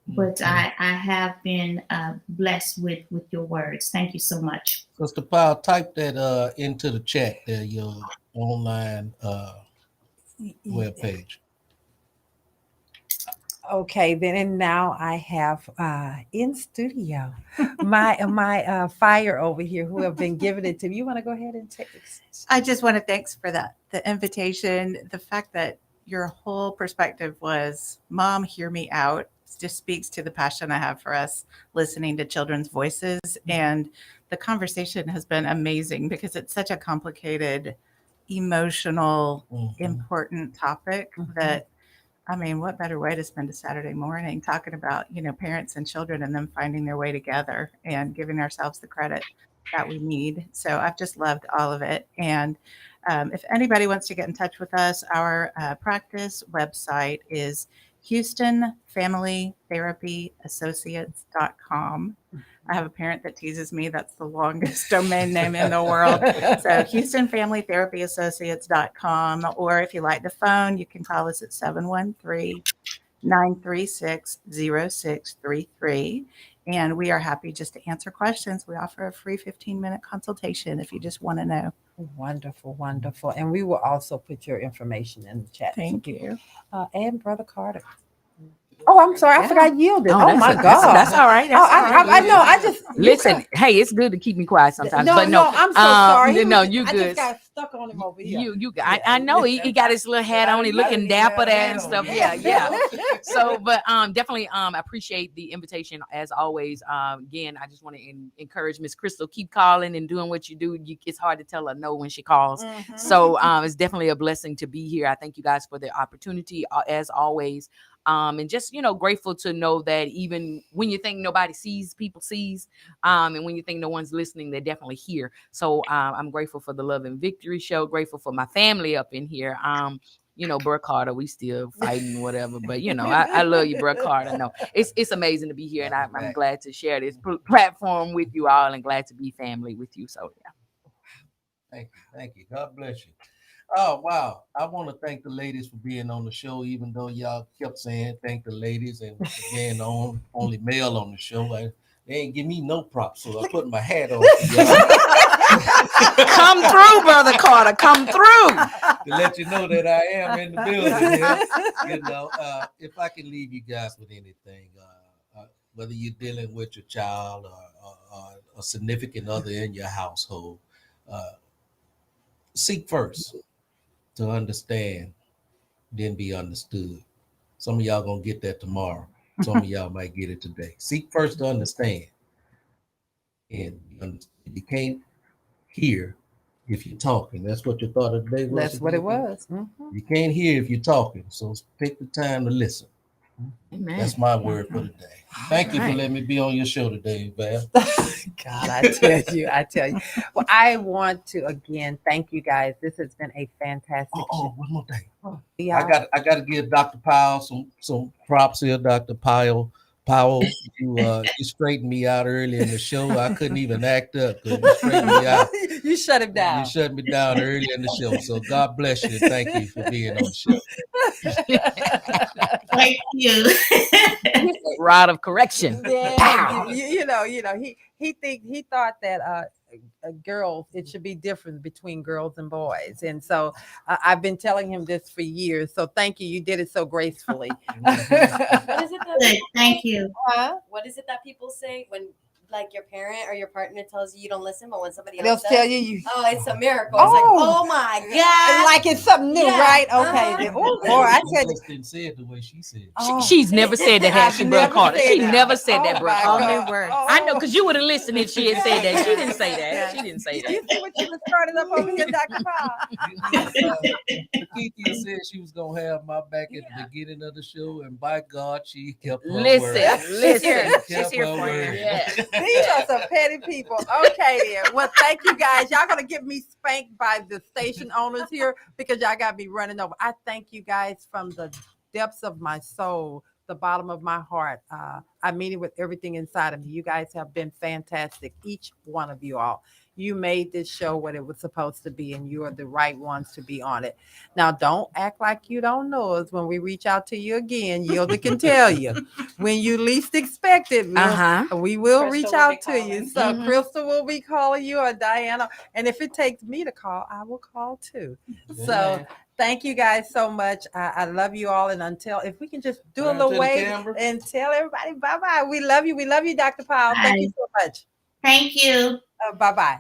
But I have been blessed with your words. Thank you so much. Mr. Powell, type that into the chat there, your online webpage. Okay, then and now I have in studio my fire over here who have been giving it to me. You want to go ahead and take it? I just want to thanks for the invitation. The fact that your whole perspective was, Mom, hear me out, just speaks to the passion I have for us listening to children's voices. And the conversation has been amazing because it's such a complicated, emotional, important topic that, I mean, what better way to spend a Saturday morning talking about, you know, parents and children and them finding their way together and giving ourselves the credit that we need. So I've just loved all of it. And if anybody wants to get in touch with us, our practice website is HoustonFamilyTherapyAssociates.com. I have a parent that teases me that's the longest domain name in the world. So HoustonFamilyTherapyAssociates.com. Or if you like the phone, you can call us at 713-936-0633. And we are happy just to answer questions. We offer a free 15-minute consultation if you just want to know. Wonderful, wonderful. And we will also put your information in the chat. Thank you. And Brother Carter. Oh, I'm sorry. I forgot yielded. Oh, my God. That's all right. That's all right. I know. I just Listen. Hey, it's good to keep me quiet sometimes. No, but no, I'm so sorry. No, you good. I just got stuck on him over here. I know he got his little hat on. He looking dapper there and stuff. Yeah. So, but definitely I appreciate the invitation as always. Again, I just want to encourage Miss Crystal, keep calling and doing what you do. It's hard to tell her no when she calls. So it's definitely a blessing to be here. I thank you guys for the opportunity as always. And just, you know, grateful to know that even when you think nobody sees, people sees, and when you think no one's listening, they're definitely here. So I'm grateful for the Love and Victory show, grateful for my family up in here. You know, Brooke Carter, we still fighting, whatever, but you know, I love you, Brooke Carter. No, it's amazing to be here, and I'm glad to share this platform with you all, and glad to be family with you. So yeah. Thank you. God bless you. Oh, wow. I want to thank the ladies for being on the show, even though y'all kept saying thank the ladies and being the only male on the show. They ain't give me no props, so I put my hat on for y'all. Come through, Brother Carter. Come through. To let you know that I am in the building here. You know, if I can leave you guys with anything, whether you're dealing with your child or a significant other in your household, seek first to understand, then be understood. Some of y'all gonna get that tomorrow. Some of y'all might get it today. Seek first to understand. And you can't hear if you're talking. That's what your thought of the day was. That's what it was. You can't hear if you're talking. So take the time to listen. Amen. That's my word for today. Thank you for right. letting me be on your show today, Val. God, I tell you. Well, I want to again thank you guys. This has been a fantastic show. One more thing. Yeah. I got to give Dr. Powell some props here, Dr. Powell. You straightened me out early in the show. I couldn't even act up because you straightened me out. You shut him down. You shut me down early in the show. So God bless you and thank you for being on the show. Thank you. Rod of correction. Yeah, you know, he thought that girls, it should be different between girls and boys, and so I've been telling him this for years. So thank you, you did it so gracefully. What is it that Good. Thank you. What is it that people say when, like, your parent or your partner tells you don't listen, but when somebody They'll else tell does, you. oh, it's a miracle. It's like, oh my God. Like it's something new, Yeah. right? Okay. Oh, boy, I tell you. Just didn't say it the way she said it. Oh. She's never said that, has she, I've Brother never Carter? said She that. never said Oh, that, Brother my Carter. God. New words. Oh. I know, because you would have listened if she had said that. She didn't say that. She didn't say You that. see what you was starting up over here, Dr. Powell? LaKethia said she was gonna have my back at the beginning of the show, and by God, she kept her Listen, word. listen. Kept here her for you. word. Yeah. These are some petty people. Okay, then. Well, thank you guys. Y'all gonna get me spanked by the station owners here because y'all got me running over. I thank you guys from the depths of my soul, the bottom of my heart. I mean it with everything inside of me. You guys have been fantastic, each one of you all. You made this show what it was supposed to be, and you are the right ones to be on it. Now, don't act like you don't know us when we reach out to you again. Yilda can tell you when you least expect it. We will Crystal reach will be out to you. calling. So Mhm. Crystal will be calling you, or Diana. And if it takes me to call, I will call too. So thank you guys so much. I love you all. And until, if we can just do a Turn little to the wave camera. and tell everybody bye bye. We love you. We love you, Dr. Powell. Thank you so much. Thank you. Bye bye.